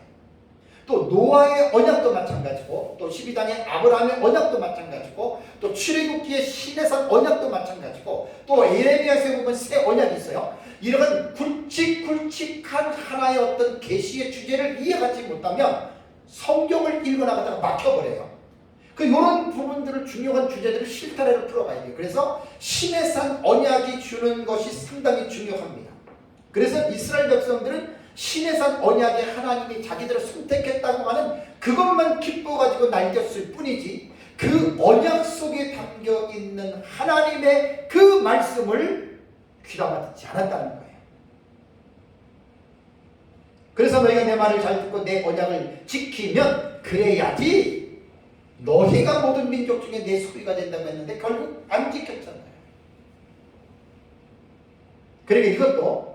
A: 또 노아의 언약도 마찬가지고 또 12장의 아브라함의 언약도 마찬가지고 또 출애굽기의 신의 산 언약도 마찬가지고 또 예레미야서에 보면 새 언약이 있어요. 이런 굵직굵직한 하나의 어떤 계시의 주제를 이해하지 못하면 성경을 읽어나가다가 막혀버려요. 이런 부분들을 중요한 주제들을 실타래로 풀어가야 돼요. 그래서 신의 산 언약이 주는 것이 상당히 중요합니다. 그래서 이스라엘 백성들은 신의 산 언약에 하나님이 자기들을 선택했다고 하는 그것만 기뻐가지고 날렸을 뿐이지 그 언약 속에 담겨있는 하나님의 그 말씀을 귀담아 듣지 않았다는 거예요. 그래서 너희가 내 말을 잘 듣고 내 언약을 지키면 그래야지 너희가 모든 민족 중에 내 소유가 된다고 했는데 결국 안 지켰잖아요. 그러니까 이것도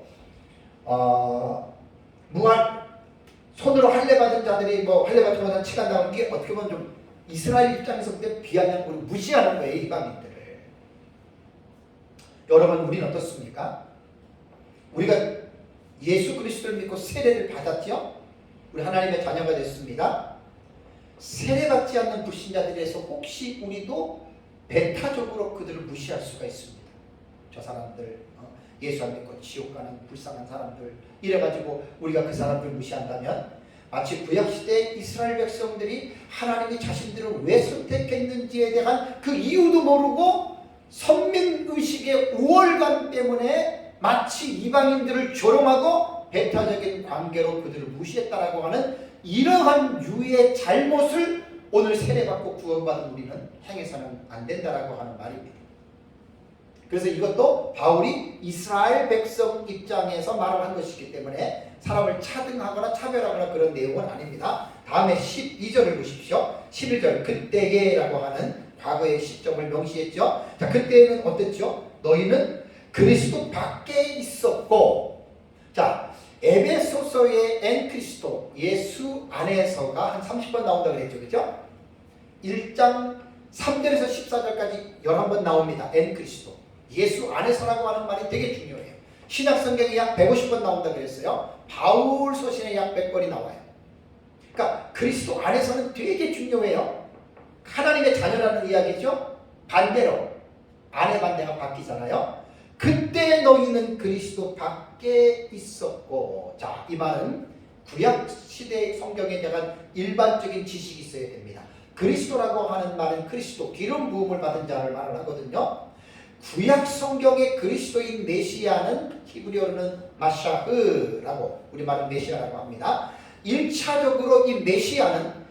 A: 손으로 할례 받은 자들이 할례 받지 못한 치가 나온 게 어떻게 보면 좀 이스라엘 입장에서 그때 비아냥으로 무시하는 거예요, 이방인들을. 여러분, 우리는 어떻습니까? 우리가 예수 그리스도를 믿고 세례를 받았죠? 우리 하나님의 자녀가 됐습니다. 세례받지 않는 불신자들에서 혹시 우리도 배타적으로 그들을 무시할 수가 있습니다. 저 사람들 예수 안 믿고 지옥 가는 불쌍한 사람들 이래가지고 우리가 그 사람들 무시한다면 마치 구약시대 이스라엘 백성들이 하나님이 자신들을 왜 선택했는지에 대한 그 이유도 모르고 선민의식의 우월감 때문에 마치 이방인들을 조롱하고 배타적인 관계로 그들을 무시했다라고 하는 이러한 유의 잘못을 오늘 세례받고 구원받은 우리는 행해서는 안 된다라고 하는 말입니다. 그래서 이것도 바울이 이스라엘 백성 입장에서 말을 한 것이기 때문에 사람을 차등하거나 차별하거나 그런 내용은 아닙니다. 다음에 12절을 보십시오. 11절 그때에라고 하는 과거의 시점을 명시했죠. 자, 그때는 어땠죠? 너희는 그리스도 밖에 있었고, 자, 에베소서의 엔 크리스도 예수 안에서가 한 30번 나온다고 그랬죠, 그죠? 1장 3절에서 14절까지 11번 나옵니다. 엔 크리스도 예수 안에서라고 하는 말이 되게 중요해요. 신약 성경이 약 150번 나온다고 그랬어요. 바울 서신에 약 100번이 나와요. 그러니까 그리스도 안에서는 되게 중요해요. 하나님의 자녀라는 이야기죠. 반대로 안의 반대가 바뀌잖아요. 그때 너희는 그리스도 밖에 있었고, 자, 이 말은 구약 시대 성경에 대한 일반적인 지식이 있어야 됩니다. 그리스도라고 하는 말은 그리스도 기름 부음을 받은 자를 말을 하거든요. 구약 성경의 그리스도인 메시아는 히브리어로는 마샤흐라고 우리말은 메시아라고 합니다. 1차적으로 이 메시아는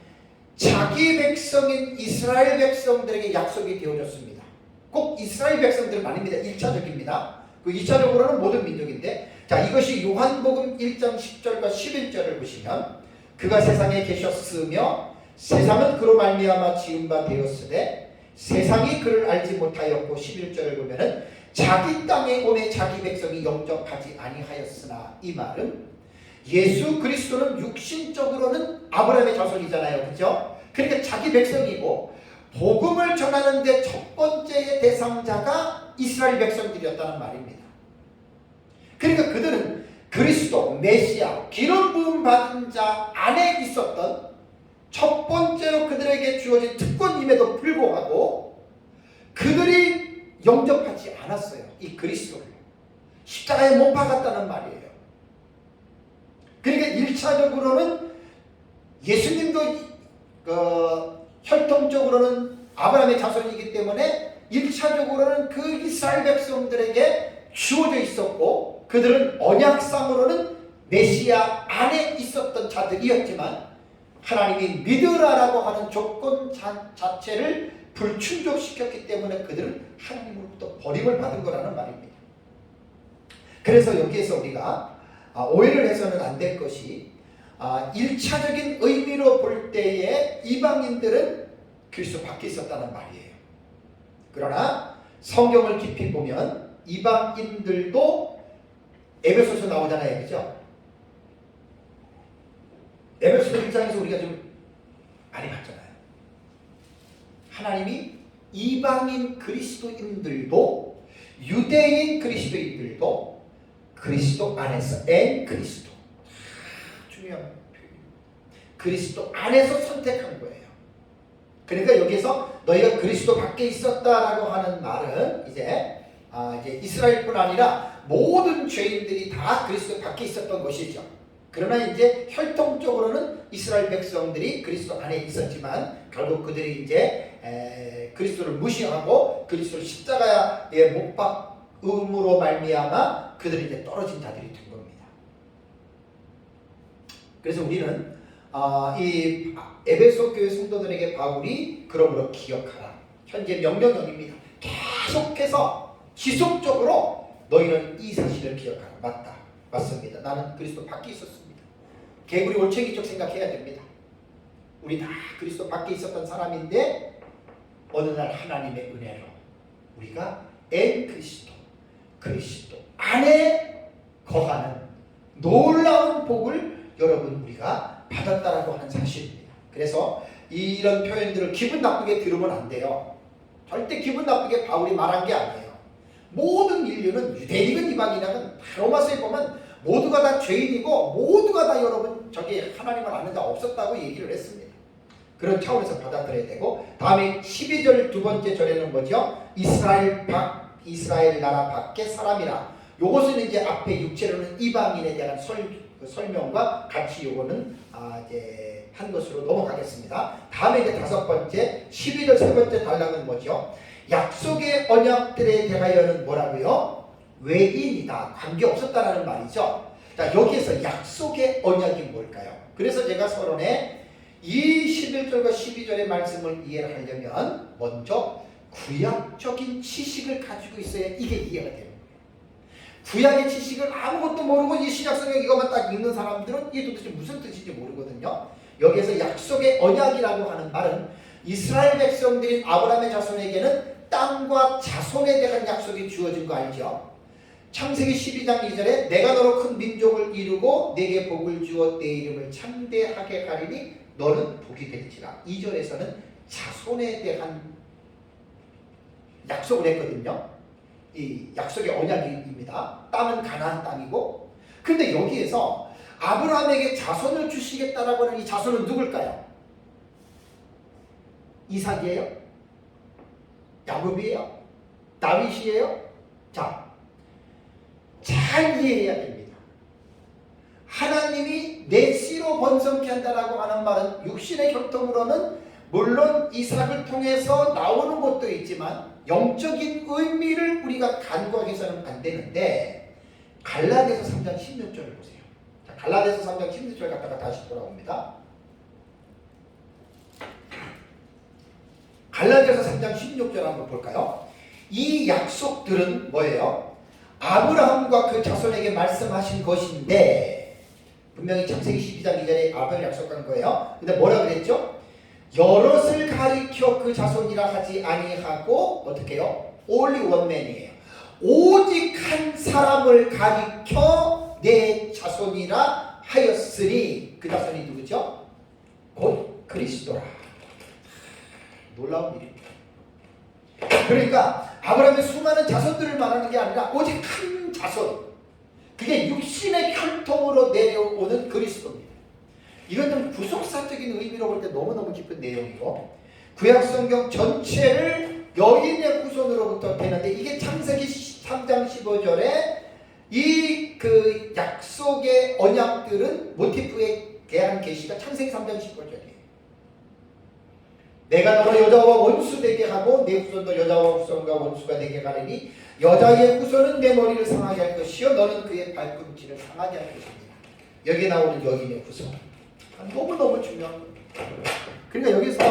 A: 자기 백성인 이스라엘 백성들에게 약속이 되어졌습니다. 꼭 이스라엘 백성들은 아닙니다. 1차적입니다. 그 2차적으로는 모든 민족인데, 자, 이것이 요한복음 1장 10절과 11절을 보시면 그가 세상에 계셨으며 세상은 그로 말미암아 지은 바 되었으되 세상이 그를 알지 못하였고, 11절을 보면은 자기 땅에 오매 자기 백성이 영접하지 아니하였으나, 이 말은 예수 그리스도는 육신적으로는 아브라함의 자손이잖아요. 그죠? 그러니까 자기 백성이고 복음을 전하는데 첫 번째의 대상자가 이스라엘 백성들이었다는 말입니다. 그러니까 그들은 그리스도 메시아 기름 부음 받은 자 안에 있었던 첫 번째로 그들에게 주어진 특권임에도 불구하고 그들이 영접하지 않았어요. 이 그리스도를 십자가에 못 박았다는 말이에요. 그러니까 1차적으로는 예수님도 혈통적으로는 아브라함의 자손이기 때문에 1차적으로는 그 이스라엘 백성들에게 주어져 있었고, 그들은 언약상으로는 메시아 안에 있었던 자들이었지만 하나님이 믿으라라고 하는 조건 자체를 불충족시켰기 때문에 그들은 하나님으로부터 버림을 받은 거라는 말입니다. 그래서 여기에서 우리가 오해를 해서는 안 될 것이, 1차적인 의미로 볼 때에 이방인들은 그리스도 밖에 있었다는 말이에요. 그러나 성경을 깊이 보면 이방인들도 에베소서 나오잖아요. 그죠? 에베소서 1장에서 우리가 좀 많이 봤잖아요. 하나님이 이방인 그리스도인들도 유대인 그리스도인들도 그리스도 안에서 엔 그리스도, 중요한 표현입니다. 그리스도 안에서 선택한 거예요. 그러니까 여기서 너희가 그리스도 밖에 있었다라고 하는 말은 이제 이스라엘뿐 아니라 모든 죄인들이 다 그리스도 밖에 있었던 것이죠. 그러나 이제 혈통적으로는 이스라엘 백성들이 그리스도 안에 있었지만 결국 그들이 이제 그리스도를 무시하고 그리스도를 십자가에 못 박음으로 말미암아 그들이 이제 떨어진 자들이 된 겁니다. 그래서 우리는 이 에베소 교회 성도들에게 바울이 그러므로 기억하라, 현재 명령형입니다. 계속해서 지속적으로 너희는 이 사실을 기억하라. 맞다, 맞습니다. 나는 그리스도 밖에 있었습니다. 개구리 올챙이쪽 생각해야 됩니다. 우리 다 그리스도 밖에 있었던 사람인데 어느 날 하나님의 은혜로 우리가 엔 그리스도 안에 거하는 놀라운 복을 여러분 우리가 받았다라고 하는 사실입니다. 그래서 이런 표현들을 기분 나쁘게 들으면 안 돼요. 절대 기분 나쁘게 바울이 말한 게 아니에요. 모든 인류는 유대인이든 이방인이든 로마서에 보면 모두가 다 죄인이고 모두가 다 여러분 저기 하나님을 아는 자 없었다고 얘기를 했습니다. 그런 차원에서 받아들여야 되고, 다음에 12절 두 번째 절에는 뭐죠? 이스라엘 나라 밖의 사람이라. 요것은 이제 앞에 육체로는 이방인에 대한 설명과 같이 요거는 이제 한 것으로 넘어가겠습니다. 다음에 이제 다섯 번째 12절 세 번째 단락은 뭐죠? 약속의 언약들에 대하여는 뭐라고요? 외인이다, 관계없었다라는 말이죠. 자, 여기에서 약속의 언약이 뭘까요? 그래서 제가 서론에 이 11절과 12절의 말씀을 이해를 하려면 먼저 구약적인 지식을 가지고 있어야 이게 이해가 되는 거예요. 구약의 지식을 아무것도 모르고 이 신약성경 이것만 딱 읽는 사람들은 이게 도대체 무슨 뜻인지 모르거든요. 여기에서 약속의 언약이라고 하는 말은 이스라엘 백성들인 아브라함의 자손에게는 땅과 자손에 대한 약속이 주어진 거 알죠? 창세기 12장 2절에 내가 너로 큰 민족을 이루고 내게 복을 주어 내 이름을 창대하게 하리니 너는 복이 될지라. 2절에서는 자손에 대한 약속을 했거든요. 이 약속의 언약입니다. 땅은 가나안 땅이고, 근데 여기에서 아브라함에게 자손을 주시겠다라고 하는 이 자손은 누굴까요? 이삭이에요? 야곱이에요? 다윗이에요? 자, 잘 이해해야 됩니다. 하나님이 내 씨로 번성케 한다라고 하는 말은 육신의 혈통으로는 물론 이삭을 통해서 나오는 것도 있지만 영적인 의미를 우리가 간과해서는 안 되는데 갈라디아서 3장 16절을 보세요. 자, 갈라디아서 3장 16절 갖다가 다시 돌아옵니다. 갈라디아서 3장 16절 한번 볼까요? 이 약속들은 뭐예요? 아브라함과 그 자손에게 말씀하신 것인데, 분명히 창세기 12장 2절에 아브라함을 약속한 거예요. 근데 뭐라 그랬죠? 여럿을 가리켜 그 자손이라 하지 아니하고 어떻게 해요? only one man이에요. 오직 한 사람을 가리켜 내 자손이라 하였으니, 그 자손이 누구죠? 곧 그리스도라. 놀라운 일입니다. 그러니까 아브라함의 수많은 자손들을 말하는 게 아니라 오직 한 자손, 그게 육신의 혈통으로 내려오는 그리스도입니다. 이건 좀 구속사적인 의미로 볼 때 너무너무 깊은 내용이고, 구약성경 전체를 여인의 후손으로부터 되는데, 이게 창세기 3장 15절에 이 그 약속의 언약들은 모티프에 대한 계시가 창세기 3장 15절이에요. 내가 너를 여자와 원수 되게 하고 내 후손도 여자와 후손과 원수가 되게 하리니 여자의 후손은 내 머리를 상하게 할 것이요 너는 그의 발꿈치를 상하게 할 것입니다. 여기 나오는 여인의 후손, 너무너무 중요한 겁니다. 그러니까 여기서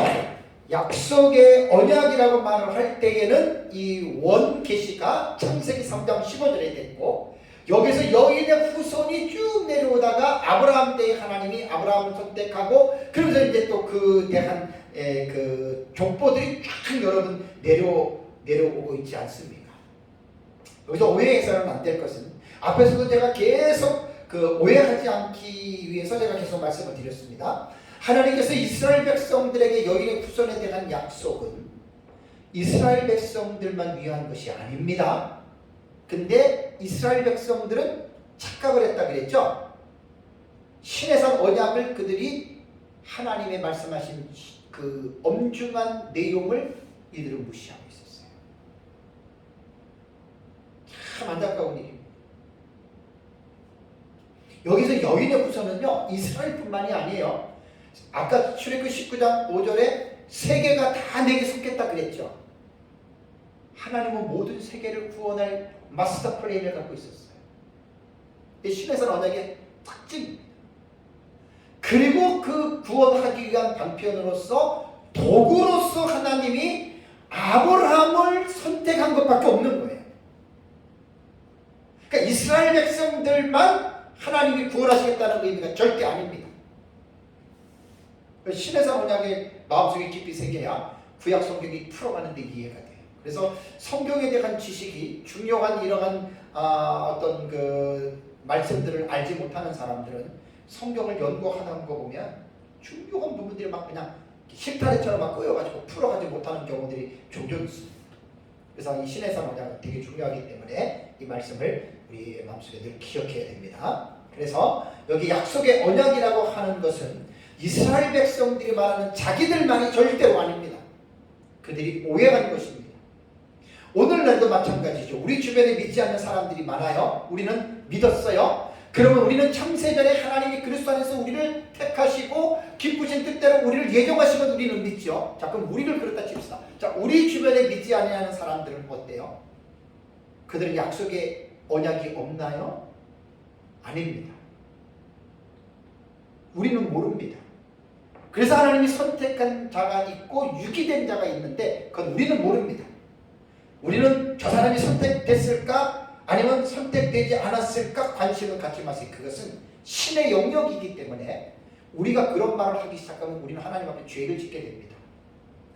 A: 약속의 언약이라고 말을 할 때에는 이 원 계시가 창세기 3장 15절에 됐고, 여기서 여인의 후손이 쭉 내려오다가 아브라함 때에 하나님이 아브라함을 선택하고, 그러면서 이제 또 그 대한 그 족보들이 쫙 여러분 내려오고 있지 않습니까? 여기서 오해해서는 안 될 것은, 앞에서도 제가 계속 그 오해하지 않기 위해서 제가 계속 말씀을 드렸습니다. 하나님께서 이스라엘 백성들에게 여인의 후손에 대한 약속은 이스라엘 백성들만 위한 것이 아닙니다. 근데 이스라엘 백성들은 착각을 했다 그랬죠? 신의 산 언약을 그들이 하나님의 말씀하신 그 엄중한 내용을 이들은 무시하고 있었어요. 참 안타까운 일입니다. 여기서 여인의 후손은요, 이스라엘뿐만이 아니에요. 아까 출애굽 19장 5절에 세계가 다 내게 속겠다 그랬죠. 하나님은 모든 세계를 구원할 마스터 플랜을 갖고 있었어요. 신의 산 언약의 특징입니다. 그리고 그 구원하기 위한 방편으로서 도구로서 하나님이 아브라함을 선택한 것밖에 없는 거예요. 그러니까 이스라엘 백성들만 하나님이 구원하시겠다는 의미가 절대 아닙니다. 신의 산 언약의 마음속에 깊이 새겨야 구약 성경이 풀어가는 데 이해가 돼요. 그래서 성경에 대한 지식이 중요한 이러한 어떤 그 말씀들을 알지 못하는 사람들은 성경을 연구하는 거 보면 중요한 부분들이 막 그냥 실타래처럼 막 끄여가지고 풀어가지 못하는 경우들이 종종 있습니다. 그래서 이 신의 산 언약은 되게 중요하기 때문에 이 말씀을 우리 마음속에 늘 기억해야 됩니다. 그래서 여기 약속의 언약이라고 하는 것은 이스라엘 백성들이 말하는 자기들만이 절대로 아닙니다. 그들이 오해한 것입니다. 오늘날도 마찬가지죠. 우리 주변에 믿지 않는 사람들이 많아요. 우리는 믿었어요. 그러면 우리는 창세전에 하나님이 그리스도 안에서 우리를 택하시고 기쁘신 뜻대로 우리를 예정하시면 우리는 믿죠. 자, 그럼 우리를 그렇다 칩시다. 자, 우리 주변에 믿지 않는 사람들은 어때요? 그들은 약속의 언약이 없나요? 아닙니다. 우리는 모릅니다. 그래서 하나님이 선택한 자가 있고 유기된 자가 있는데 그건 우리는 모릅니다. 우리는 저 사람이 선택됐을까 아니면 선택되지 않았을까 관심을 갖지 마세요. 그것은 신의 영역이기 때문에 우리가 그런 말을 하기 시작하면 우리는 하나님 앞에 죄를 짓게 됩니다.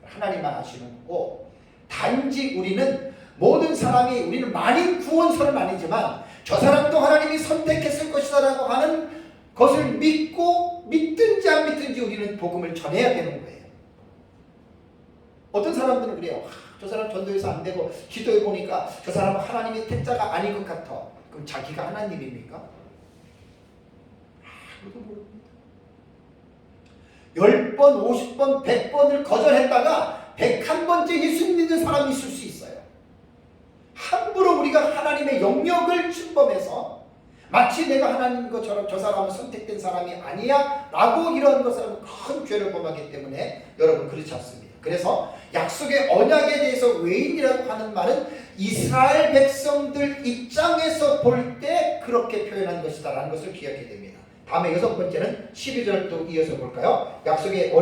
A: 하나님만 아시는 거고, 단지 우리는 모든 사람이, 우리는 많은 구원서는 아니지만 저 사람도 하나님이 선택했을 것이다 라고 하는 것을 믿고 믿든지 안 믿든지 우리는 복음을 전해야 되는 거예요. 어떤 사람들은 그래요. 저 사람 전도해서 안 되고 기도해 보니까 저 사람은 하나님의 택자가 아닌 것 같아. 그럼 자기가 하나님입니까? 아무도 모릅니다. 10번, 50번, 100번을 거절했다가 101번째 예수 믿는 사람이 있을 수 있어요. 함부로 우리가 하나님의 영역을 침범해서 마치 내가 하나님 것처럼 저 사람은 선택된 사람이 아니야 라고 이런 것은 큰 죄를 범하기 때문에 여러분 그렇지 않습니다. 그래서 약속의 언약에 대해서 외인이라고 하는 말은 이스라엘 백성들 입장에서 볼 때 그렇게 표현한 것이다라는 것을 기억해야 됩니다. 다음에 6번째는 12절도 이어서 볼까요? 약속의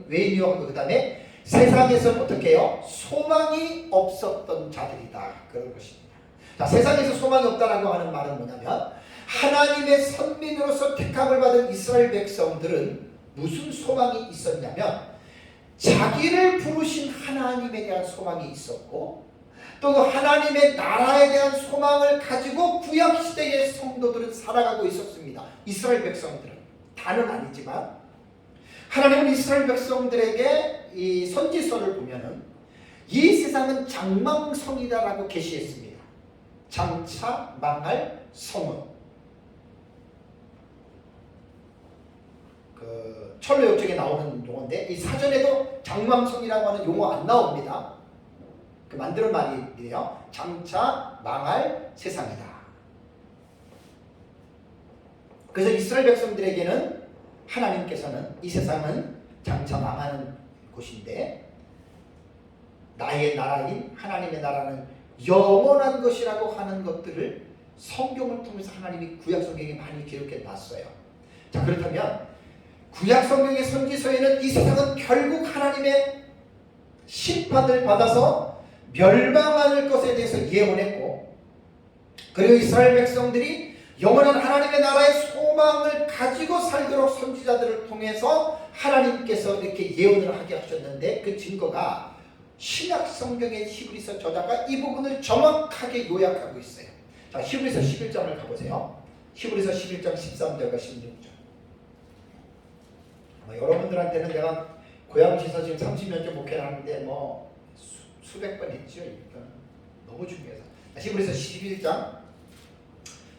A: 외인이요 하고 그 다음에 세상에서 어떻게 해요? 소망이 없었던 자들이다. 그런 것입니다. 자, 세상에서 소망이 없다라고 하는 말은 뭐냐면 하나님의 선민으로서 택함을 받은 이스라엘 백성들은 무슨 소망이 있었냐면 자기를 부르신 하나님에 대한 소망이 있었고 또 하나님의 나라에 대한 소망을 가지고 구약시대의 성도들은 살아가고 있었습니다. 이스라엘 백성들은. 다는 아니지만 하나님은 이스라엘 백성들에게 이 선지서를 보면은 이 세상은 장망성이다라고 계시했습니다. 장차 망할 성은. 그 철로역정에 나오는 용어인데 이 사전에도 장망성이라고 하는 용어 안 나옵니다. 그 만드는 말이에요. 장차 망할 세상이다. 그래서 이스라엘 백성들에게는 하나님께서는 이 세상은 장차 망하는 곳인데 나의 나라인 하나님의 나라는 영원한 것이라고 하는 것들을 성경을 통해서 하나님이 구약 성경에 많이 기록해 놨어요. 자, 그렇다면 구약 성경의 선지서에는 이 세상은 결국 하나님의 심판을 받아서 멸망할 것에 대해서 예언했고 그리고 이스라엘 백성들이 영원한 하나님의 나라의 소망을 가지고 살도록 선지자들을 통해서 하나님께서 이렇게 예언을 하게 하셨는데 그 증거가 신약 성경의 히브리서 저자가 이 부분을 정확하게 요약하고 있어요. 자, 히브리서 11장을 가보세요. 히브리서 11장 13절과 16절. 여러분들한테는 내가 고양시에서 지금 30년째 목회를 하는데 뭐 수백 번 했죠. 이건 너무 중요해서. 히브리서 11장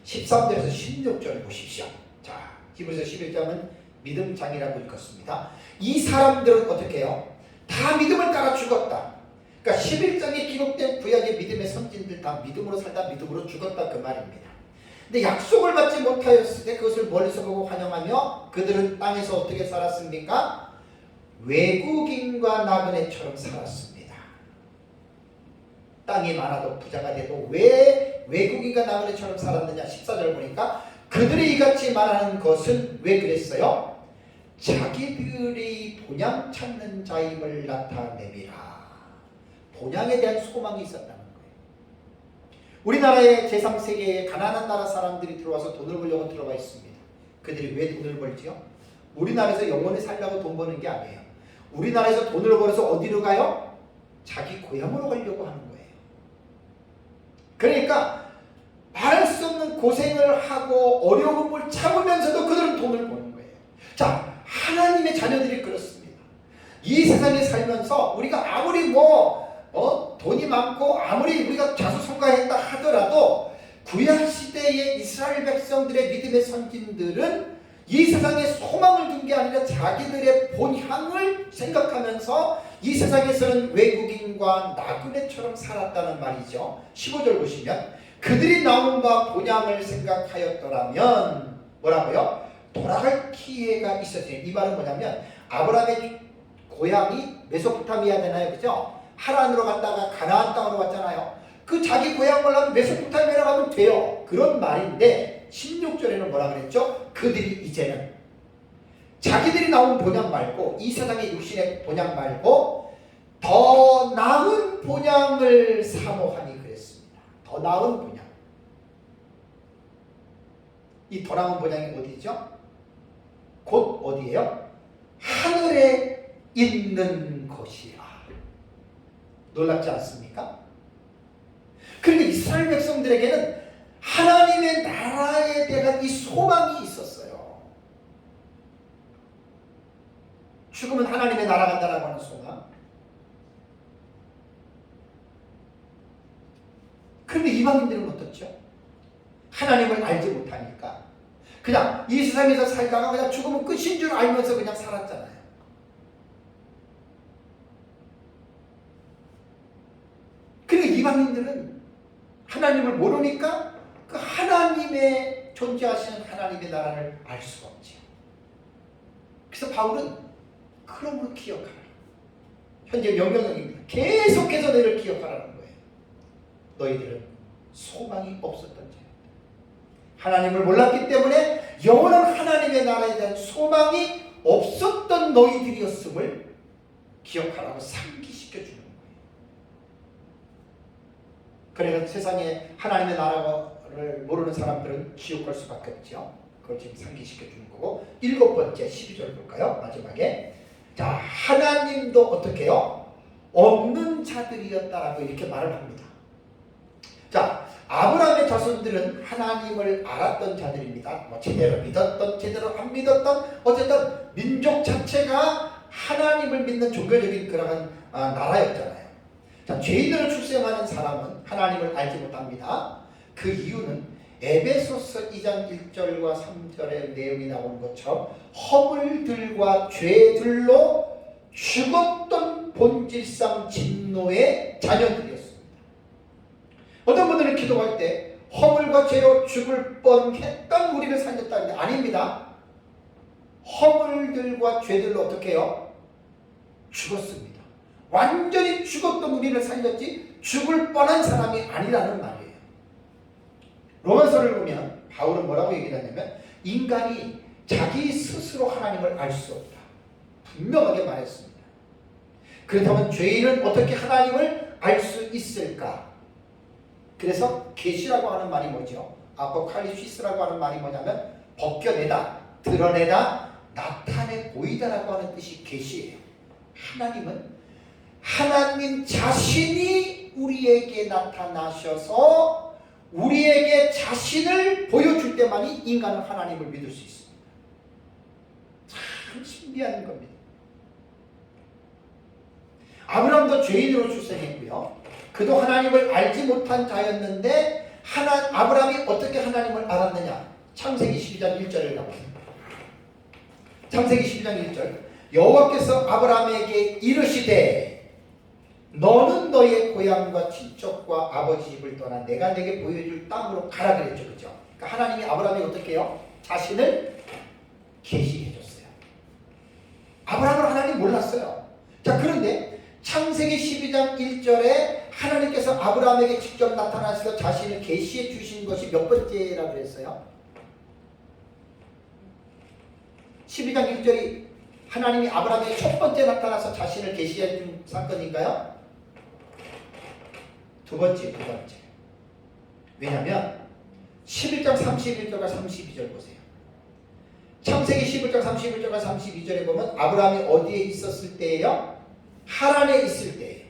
A: 13절에서 16절 보십시오. 자, 히브리서 11장은 믿음장이라고 읽었습니다. 이 사람들은 어떻게 해요? 다 믿음을 따라 죽었다. 그러니까 11장에 기록된 구약의 믿음의 선진들 다 믿음으로 살다 믿음으로 죽었다 그 말입니다. 근데 약속을 받지 못하였을 때 그것을 멀리서 보고 환영하며 그들은 땅에서 어떻게 살았습니까? 외국인과 나그네처럼 살았습니다. 땅이 많아도 부자가 돼도 왜 외국인과 나그네처럼 살았느냐? 14절 보니까 그들이 이같이 말하는 것은 왜 그랬어요? 자기들이 본향 찾는 자임을 나타내미라. 본향에 대한 소망이 있었다는 거예요. 우리나라의 제3세계에 가난한 나라 사람들이 들어와서 돈을 벌려고 들어와 있습니다. 그들이 왜 돈을 벌지요? 우리나라에서 영원히 살려고 돈 버는 게 아니에요. 우리나라에서 돈을 벌어서 어디로 가요? 자기 고향으로 가려고 하는 거예요. 그러니까 말할 수 없는 고생을 하고 어려움을 참으면서도 그들은 돈을 버는 거예요. 자, 하나님의 자녀들이 그렇습니다. 이 세상에 살면서 우리가 아무리 돈이 많고 아무리 우리가 자수성가했다 하더라도 구약시대의 이스라엘 백성들의 믿음의 선진들은 이 세상에 소망을 둔 게 아니라 자기들의 본향을 생각하면서 이 세상에서는 외국인과 나그네처럼 살았다는 말이죠. 15절 보시면 그들이 나온 바 본향을 생각하였더라면 뭐라고요? 돌아갈 기회가 있었어요. 이 말은 뭐냐면 아브라함의 고향이 메소포타미아 되나요? 그죠? 하란으로 갔다가 가나안 땅으로 갔잖아요. 그 자기 고향을 가면 메소포타미아로 가면 돼요. 그런 말인데 16절에는 뭐라 그랬죠? 그들이 이제는 자기들이 나온 본향 말고 이 세상의 육신의 본향 말고 더 나은 본향을 사모하니 그랬습니다. 더 나은 본향. 이 더 나은 본향이 어디죠? 곧 어디예요? 하늘에 있는 것이라. 놀랍지 않습니까? 그런데 이스라엘 백성들에게는 하나님의 나라에 대한 이 소망이 있었어요. 죽으면 하나님의 나라 간다라고 하는 소망. 그런데 이방인들은 어떻죠? 하나님을 알지 못하니까 그냥 이 세상에서 살다가 그냥 죽으면 끝인 줄 알면서 그냥 살았잖아요. 그리고 이방인들은 하나님을 모르니까 그 하나님의 존재하시는 하나님의 나라를 알 수가 없지요. 그래서 바울은 그런 걸 기억하라. 현재 명령형입니다. 계속해서 너희를 기억하라는 거예요. 너희들은 소망이 없었던 자예요. 하나님을 몰랐기 때문에 영원한 하나님의 나라에 대한 소망이 없었던 너희들이었음을 기억하라고 상기시켜 주는 거예요. 그래서 세상에 하나님의 나라를 모르는 사람들은 지옥 갈 수밖에 없죠. 그걸 지금 상기시켜 주는 거고, 7번째 12절 볼까요? 마지막에. 자, 하나님도 어떻게 해요? 없는 자들이었다라고 이렇게 말을 합니다. 자, 아브라함의 자손들은 하나님을 알았던 자들입니다. 뭐 제대로 믿었던, 제대로 안 믿었던, 어쨌든 민족 자체가 하나님을 믿는 종교적인 그러한 나라였잖아요. 자, 죄인으로 출생하는 사람은 하나님을 알지 못합니다. 그 이유는 에베소서 2장 1절과 3절의 내용이 나오는 것처럼 허물들과 죄들로 죽었던 본질상 진노의 자녀들이었습니다. 어떤 분들은 기도할 때 허물과 죄로 죽을 뻔했던 우리를 살렸다는데 아닙니다. 허물들과 죄들로 어떻게 해요? 죽었습니다. 완전히 죽었던 우리를 살렸지 죽을 뻔한 사람이 아니라는 말이에요. 로마서를 보면 바울은 뭐라고 얘기하냐면 인간이 자기 스스로 하나님을 알 수 없다. 분명하게 말했습니다. 그렇다면 죄인은 어떻게 하나님을 알 수 있을까? 그래서 계시라고 하는 말이 뭐죠? 아포칼립시스라고 하는 말이 뭐냐면 벗겨내다, 드러내다, 나타내 보이다라고 하는 뜻이 계시예요. 하나님은 하나님 자신이 우리에게 나타나셔서 우리에게 자신을 보여줄 때만이 인간은 하나님을 믿을 수 있습니다. 참 신비한 겁니다. 아브라함도 죄인으로 출생했고요. 그도 하나님을 알지 못한 자였는데 아브라함이 어떻게 하나님을 알았느냐? 창세기 12장 1절을 나옵니다. 창세기 12장 1절 여호와께서 아브라함에게 이르시되 너는 너의 고향과 친척과 아버지 집을 떠나 내가 내게 보여줄 땅으로 가라 그랬죠. 그죠? 그러니까 하나님이 아브라함에게 어떻게 해요? 자신을 계시해 줬어요. 아브라함은 하나님 몰랐어요. 자, 그런데 창세기 12장 1절에 하나님께서 아브라함에게 직접 나타나셔서 자신을 계시해 주신 것이 몇 번째라고 그랬어요? 12장 1절이 하나님이 아브라함에게 첫 번째 나타나서 자신을 계시해 준 사건인가요? 두 번째. 왜냐하면 11장 31절과 32절 보세요. 창세기 11장 31절과 32절에 보면 아브라함이 어디에 있었을 때예요? 하란에 있을 때예요.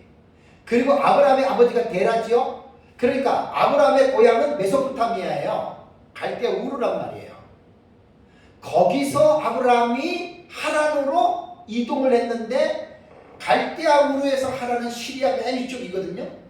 A: 그리고 아브라함의 아버지가 데라지요. 그러니까 아브라함의 고향은 메소포타미아예요. 갈대 우르란 말이에요. 거기서 아브라함이 하란으로 이동을 했는데 갈대아 우르에서 하란은 시리아 맨 위쪽이거든요.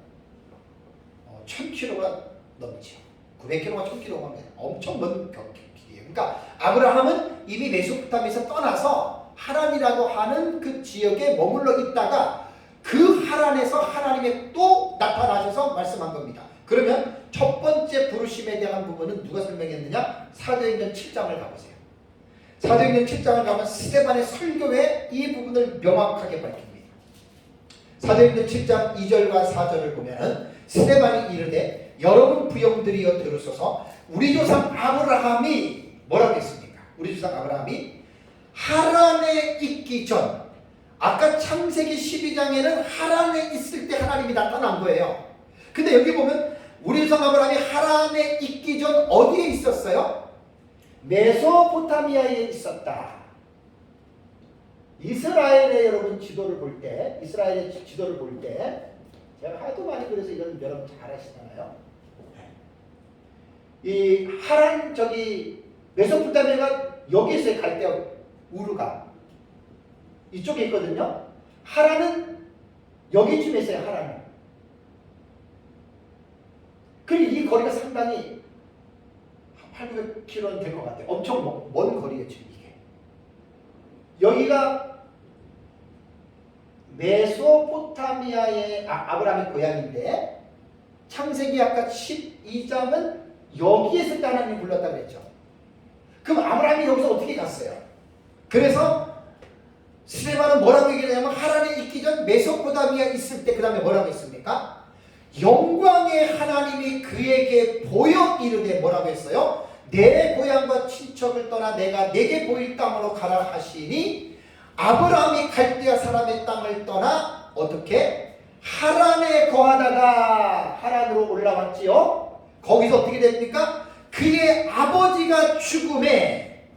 A: 1000km가 넘죠. 900km가 1000km가 엄청 먼 길이에요. 그러니까 아브라함은 이미 메소포타미아에서 떠나서 하란이라고 하는 그 지역에 머물러 있다가 그 하란에서 하나님이 또 나타나셔서 말씀한 겁니다. 그러면 첫 번째 부르심에 대한 부분은 누가 설명했느냐? 사도행전 7장을 가보세요. 사도행전 7장을 가면 스데반의 설교에 이 부분을 명확하게 밝힙니다. 사도행전 7장 2절과 4절을 보면 스데반이 이르되 여러분 부형들이여 들으소서 우리 조상 아브라함이 뭐라고 했습니까? 우리 조상 아브라함이 하란에 있기 전 아까 창세기 12장에는 하란에 있을 때 하나님이 나타난 거예요. 근데 여기 보면 우리 조상 아브라함이 하란에 있기 전 어디에 있었어요? 메소포타미아에 있었다. 이스라엘의 여러분 지도를 볼 때, 이스라엘의 지도를 볼 때 제가 하도 많이 그래서 이건 여러분 잘 아시잖아요. 이 하란 메소포타미아가 여기 있어요. 갈대아 우르가 이쪽에 있거든요. 하란은 여기쯤에 있어요. 하란은. 그리고 이 거리가 상당히 800km는 될 것 같아요. 엄청 먼 거리예요. 지금 이게. 여기가 메소포타미아의 아브라함의 고향인데 창세기 아까 12장은 여기에서 하나님이 불렀다고 했죠. 그럼 아브라함이 여기서 어떻게 갔어요? 그래서 스데반은 뭐라고 얘기하냐면 하나님 있기 전 메소포타미아 있을 때 그 다음에 뭐라고 했습니까? 영광의 하나님이 그에게 보여 이르되 뭐라고 했어요? 내 고향과 친척을 떠나 내가 내게 보일 땅으로 가라 하시니 아브라함이 갈대아 사람의 땅을 떠나 어떻게? 하란에 거하다가 하란으로 올라왔지요. 거기서 어떻게 됩니까? 그의 아버지가 죽음에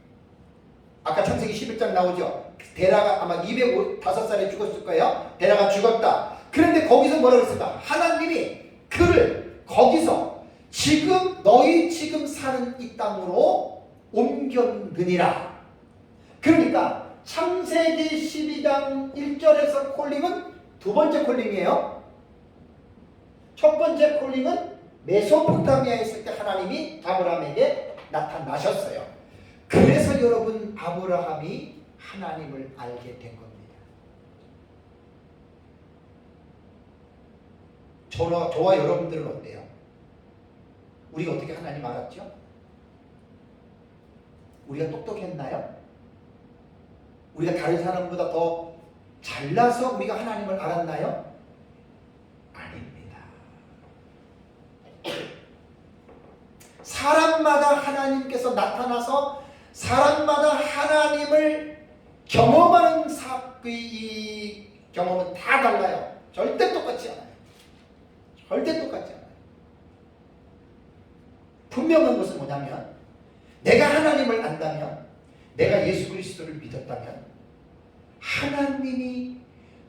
A: 아까 창세기 11장 나오죠. 데라가 아마 205살에 죽었을 거예요. 데라가 죽었다. 그런데 거기서 뭐라고 했을까? 하나님이 그를 거기서 지금 너희 지금 사는 이 땅으로 옮겼느니라. 그러니까 창세기 12장 1절에서 콜링은 두 번째 콜링이에요. 첫 번째 콜링은 메소포타미아에 있을 때 하나님이 아브라함에게 나타나셨어요. 그래서 여러분 아브라함이 하나님을 알게 된 겁니다. 저와 여러분들은 어때요? 우리가 어떻게 하나님 알았죠? 우리가 똑똑했나요? 우리가 다른 사람보다 더 잘나서 우리가 하나님을 알았나요? 아닙니다. 사람마다 하나님께서 나타나서 사람마다 하나님을 경험하는 이 경험은 다 달라요. 절대 똑같지 않아요. 절대 똑같지 않아요. 분명한 것은 뭐냐면 내가 하나님을 안다면, 내가 예수 그리스도를 믿었다면 하나님이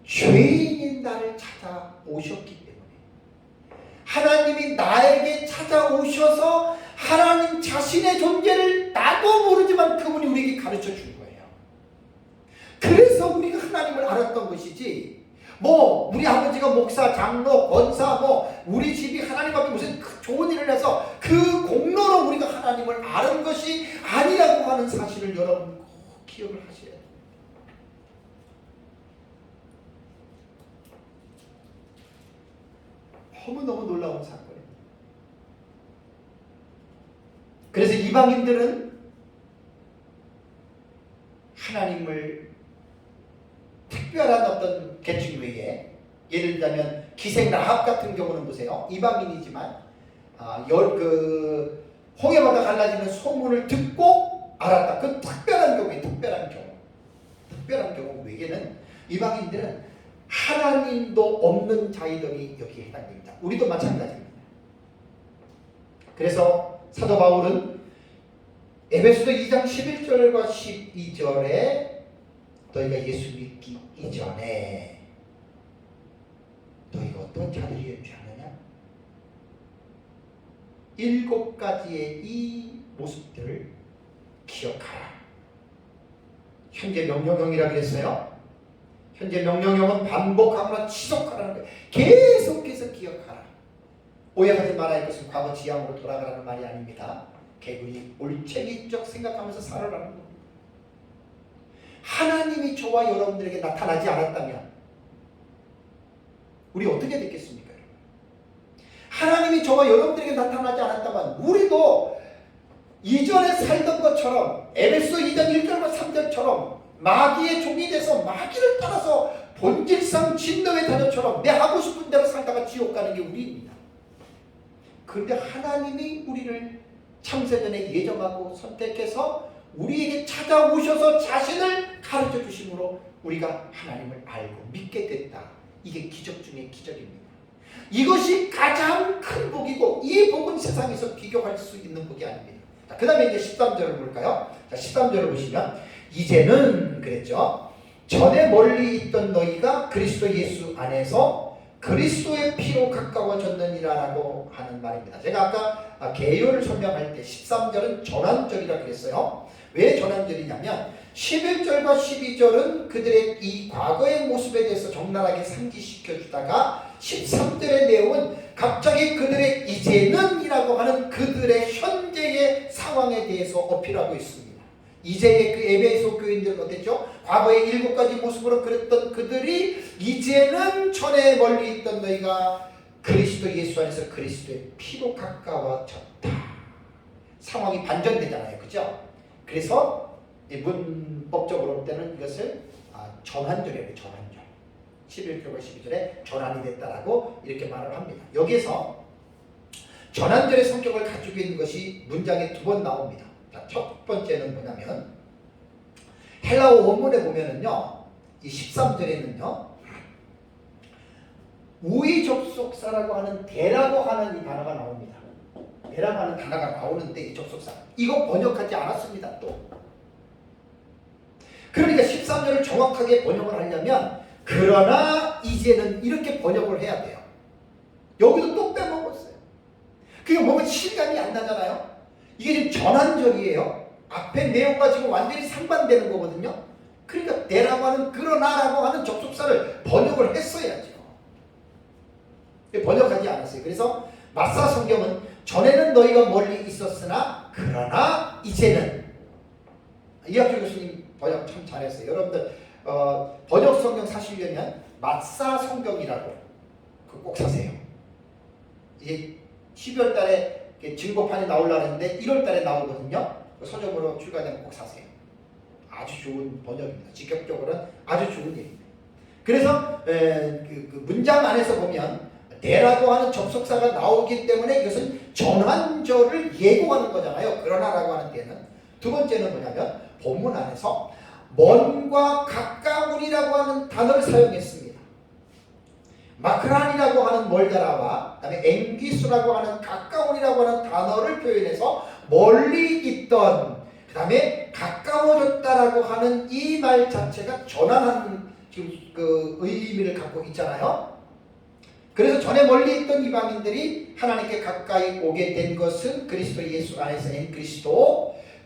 A: 죄인인 나를 찾아오셨기 때문에, 하나님이 나에게 찾아오셔서 하나님 자신의 존재를 나도 모르지만 그분이 우리에게 가르쳐 준 거예요. 그래서 우리가 하나님을 알았던 것이지, 뭐 우리 아버지가 목사, 장로, 권사, 뭐 우리 집이 하나님 앞에 무슨 좋은 일을 해서 그 공로로 우리가 하나님을 아는 것이 아니라고 하는 사실을 여러분 꼭 기억을 하셔야 돼요. 너무너무 놀라운 사건이에요. 그래서 이방인들은 하나님을 특별한 어떤 계층 외에, 예를 들자면 기생 라합 같은 경우는 보세요. 이방인이지만 홍해바다 갈라지는 소문을 듣고 알았다. 그 특별한 경우에 특별한 경우 외에는 이방인들은 하나님도 없는 자이들이 여기에 해당됩니다. 우리도 마찬가지입니다. 그래서 사도 바울은 에베소서 2장 11절과 12절에 너희가 예수 믿기 이전에 너희가 어떤 자들이었지 않느냐? 7가지의 이 모습들을 기억하라. 현재 명령형이라고 했어요. 현재 명령형은 반복하거나 지속하라는 거예요. 계속해서 기억하라. 오해하지 말아야 할 것은 과거 지향으로 돌아가라는 말이 아닙니다. 개구리 올챙이적 생각하면서 살아라는 겁니다. 하나님이 저와 여러분들에게 나타나지 않았다면 우리 어떻게 됐겠습니까? 하나님이 저와 여러분들에게 나타나지 않았다면 우리도 이전에 살던 것처럼 에베소 2장 1절과 3절처럼 마귀의 종이 돼서 마귀를 따라서 본질상 진노의 자녀처럼 내 하고 싶은 대로 살다가 지옥 가는 게 우리입니다. 그런데 하나님이 우리를 창세전에 예정하고 선택해서 우리에게 찾아오셔서 자신을 가르쳐 주심으로 우리가 하나님을 알고 믿게 됐다. 이게 기적 중의 기적입니다. 이것이 가장 큰 복이고 이 복은 세상에서 비교할 수 있는 복이 아닙니다. 그 다음에 이제 13절을 볼까요? 자, 13절을 보시면 이제는 그랬죠. 전에 멀리 있던 너희가 그리스도 예수 안에서 그리스도의 피로 가까워졌느니라 라고 하는 말입니다. 제가 아까 개요를 설명할 때 13절은 전환절이라고 그랬어요. 왜 전환절이냐면 11절과 12절은 그들의 이 과거의 모습에 대해서 적나라하게 상기시켜 주다가 13절의 내용은 갑자기 그들의 이제는 이라고 하는 그들의 현재의 상황에 대해서 어필하고 있습니다. 이제의 그 에베소 교인들은 어땠죠? 과거의 7가지 모습으로 그랬던 그들이 이제는 전에 멀리 있던 너희가 그리스도 예수 안에서 그리스도의 피로 가까워졌다. 상황이 반전되잖아요. 그죠? 그래서 문법적으로 볼 때는 이것을 전환절이에요. 전환절. 11절과 12절에 전환이 됐다라고 이렇게 말을 합니다. 여기에서 전환절의 성격을 가지고 있는 것이 문장에 2번 나옵니다. 자, 첫 번째는 뭐냐면 헬라어 원문에 보면은요, 이 13절에는요, 우의 접속사라고 하는 대라고 하는 이 단어가 나옵니다. 대라고 하는 단어가 나오는데 이 접속사 이거 번역하지 않았습니다. 또 그러니까 13절을 정확하게 번역을 하려면 그러나 이제는 이렇게 번역을 해야 돼요. 여기도 또 빼먹었어요. 그게 뭔가 실감이 안 나잖아요. 이게 지금 전환절이에요. 앞에 내용과 지금 완전히 상반되는 거거든요. 그러니까 대라고 하는 그러나라고 하는 접속사를 번역을 했어야죠. 번역하지 않았어요. 그래서 마사 성경은 전에는 너희가 멀리 있었으나 그러나 이제는, 이학주 교수님 번역 참 잘했어요. 여러분들 번역 성경 사시려면 마사 성경이라고 꼭 사세요. 이게 12월 달에 증거판이 나오려고 했는데 1월 달에 나오거든요. 서점으로 출간되면 꼭 사세요. 아주 좋은 번역입니다. 직접적으로는 아주 좋은 일입니다. 그래서 그 문장 안에서 보면 대라고 하는 접속사가 나오기 때문에 이것은 전환절을 예고하는 거잖아요. 그러나라고 하는 때는. 두 번째는 뭐냐면 본문 안에서 먼과 가까운이라고 하는 단어를 사용했습니다. 마크란이라고 하는 멀다라와 그다음에 앵기수라고 하는 가까운이라고 하는 단어를 표현해서 멀리 있던, 그 다음에 가까워졌다라고 하는 이 말 자체가 전환하는 지금 그 의미를 갖고 있잖아요. 그래서 전에 멀리 있던 이방인들이 하나님께 가까이 오게 된 것은 그리스도 예수 안에서 인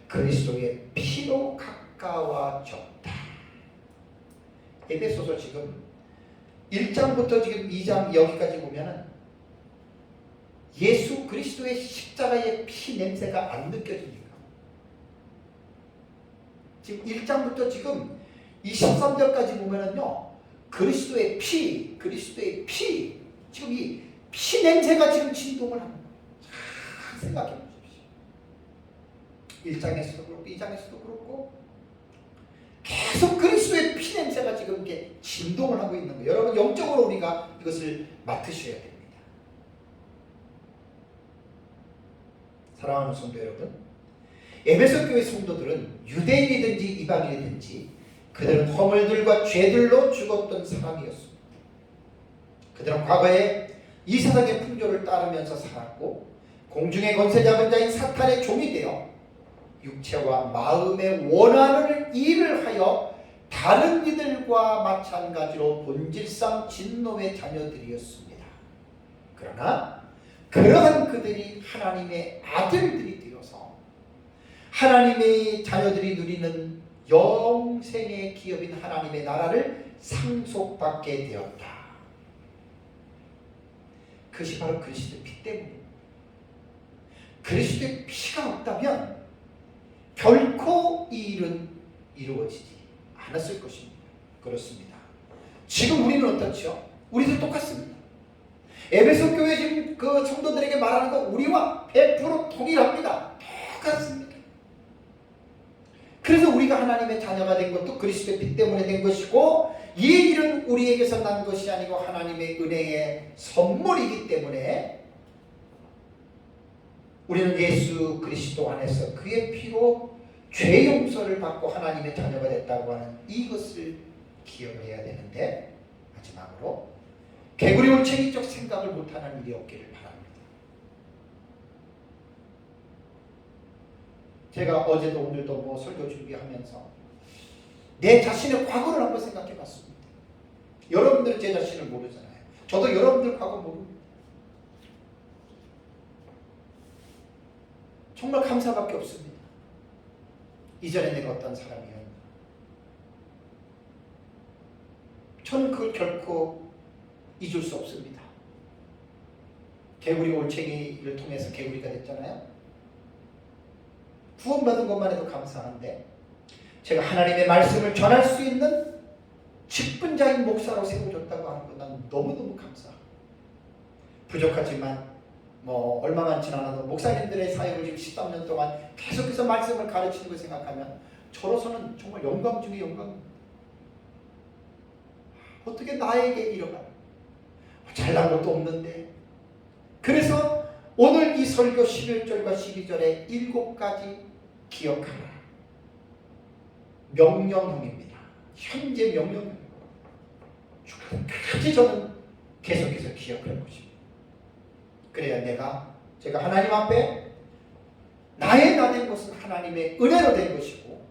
A: 그리스도의 피로 가까워졌다. 에베소서 지금 1장부터 지금 2장 여기까지 보면은 예수 그리스도의 십자가의 피 냄새가 안 느껴집니까? 지금 1장부터 지금 23절까지 보면은요, 그리스도의 피, 지금 이 피 냄새가 지금 진동을 하는 거예요. 잘 생각해 보십시오. 1장에서도 그렇고 2장에서도 그렇고 계속 그리스도의 피 냄새가 지금 이렇게 진동을 하고 있는 거예요. 여러분 영적으로 우리가 이것을 맡으셔야 됩니다. 사랑하는 성도 여러분, 에베소 교회 성도들은 유대인이든지 이방인이든지 그들은 허물들과 죄들로 죽었던 사람이었습니다. 그들은 과거에 이 세상의 풍조를 따르면서 살았고 공중의 권세 잡은 자인 사탄의 종이 되어 육체와 마음의 원하는 일을 하여 다른 이들과 마찬가지로 본질상 진노의 자녀들이었습니다. 그러나 그러한 그들이 하나님의 아들들이 되어서 하나님의 자녀들이 누리는 영생의 기업인 하나님의 나라를 상속받게 되었다. 그것이 바로 그리스도의 피 때문입니다. 그리스도의 피가 없다면 결코 이 일은 이루어지지 않았을 것입니다. 그렇습니다. 지금 우리는 어떻죠? 우리도 똑같습니다. 에베소 교회 지금 그 성도들에게 말하는 거 우리와 100% 동일합니다. 똑같습니다. 그래서 우리가 하나님의 자녀가 된 것도 그리스도의 피 때문에 된 것이고 이 일은 우리에게서 난 것이 아니고 하나님의 은혜의 선물이기 때문에 우리는 예수 그리스도 안에서 그의 피로 죄 용서를 받고 하나님의 자녀가 됐다고 하는 이것을 기억을 해야 되는데, 마지막으로 개구리 올챙이적 생각을 못하는 일이 없기를 바랍니다. 제가 어제도 오늘도 설교 준비하면서 내 자신의 과거를 한번 생각해 봤습니다. 여러분들은 제 자신을 모르잖아요. 저도 여러분들 과거 모릅니다. 정말 감사밖에 없습니다. 이전에 내가 어떤 사람이었나. 저는 그걸 결코 잊을 수 없습니다. 개구리 올챙이를 통해서 개구리가 됐잖아요. 구원받은 것만 해도 감사한데 제가 하나님의 말씀을 전할 수 있는 직분자인 목사로 세워졌다고 하는 것 난 너무너무 감사합니다. 부족하지만 얼마 많진 않아도 목사님들의 사역을 지금 13년 동안 계속해서 말씀을 가르치는 걸 생각하면 저로서는 정말 영광 중에 영광입니다. 어떻게 나에게 이러나? 잘난 것도 없는데. 그래서 오늘 이 설교 11절과 12절에 7가지 기억하라. 명령형입니다. 현재 명령형. 죽음까지 저는 계속해서 기억할 것입니다. 그래야 제가 하나님 앞에 나의 나 된 것은 하나님의 은혜로 된 것이고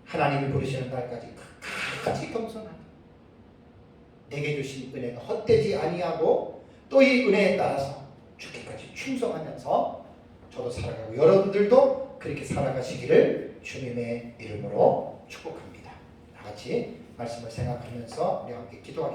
A: 하나님이 부르시는 날까지 끝까지 겸손하다. 내게 주신 은혜가 헛되지 아니하고 또 이 은혜에 따라서 죽기까지 충성하면서 저도 살아가고 여러분들도 그렇게 살아가시기를 주님의 이름으로 축복합니다. 다 같이 말씀을 생각하면서 우리 함께 기도하겠습니다.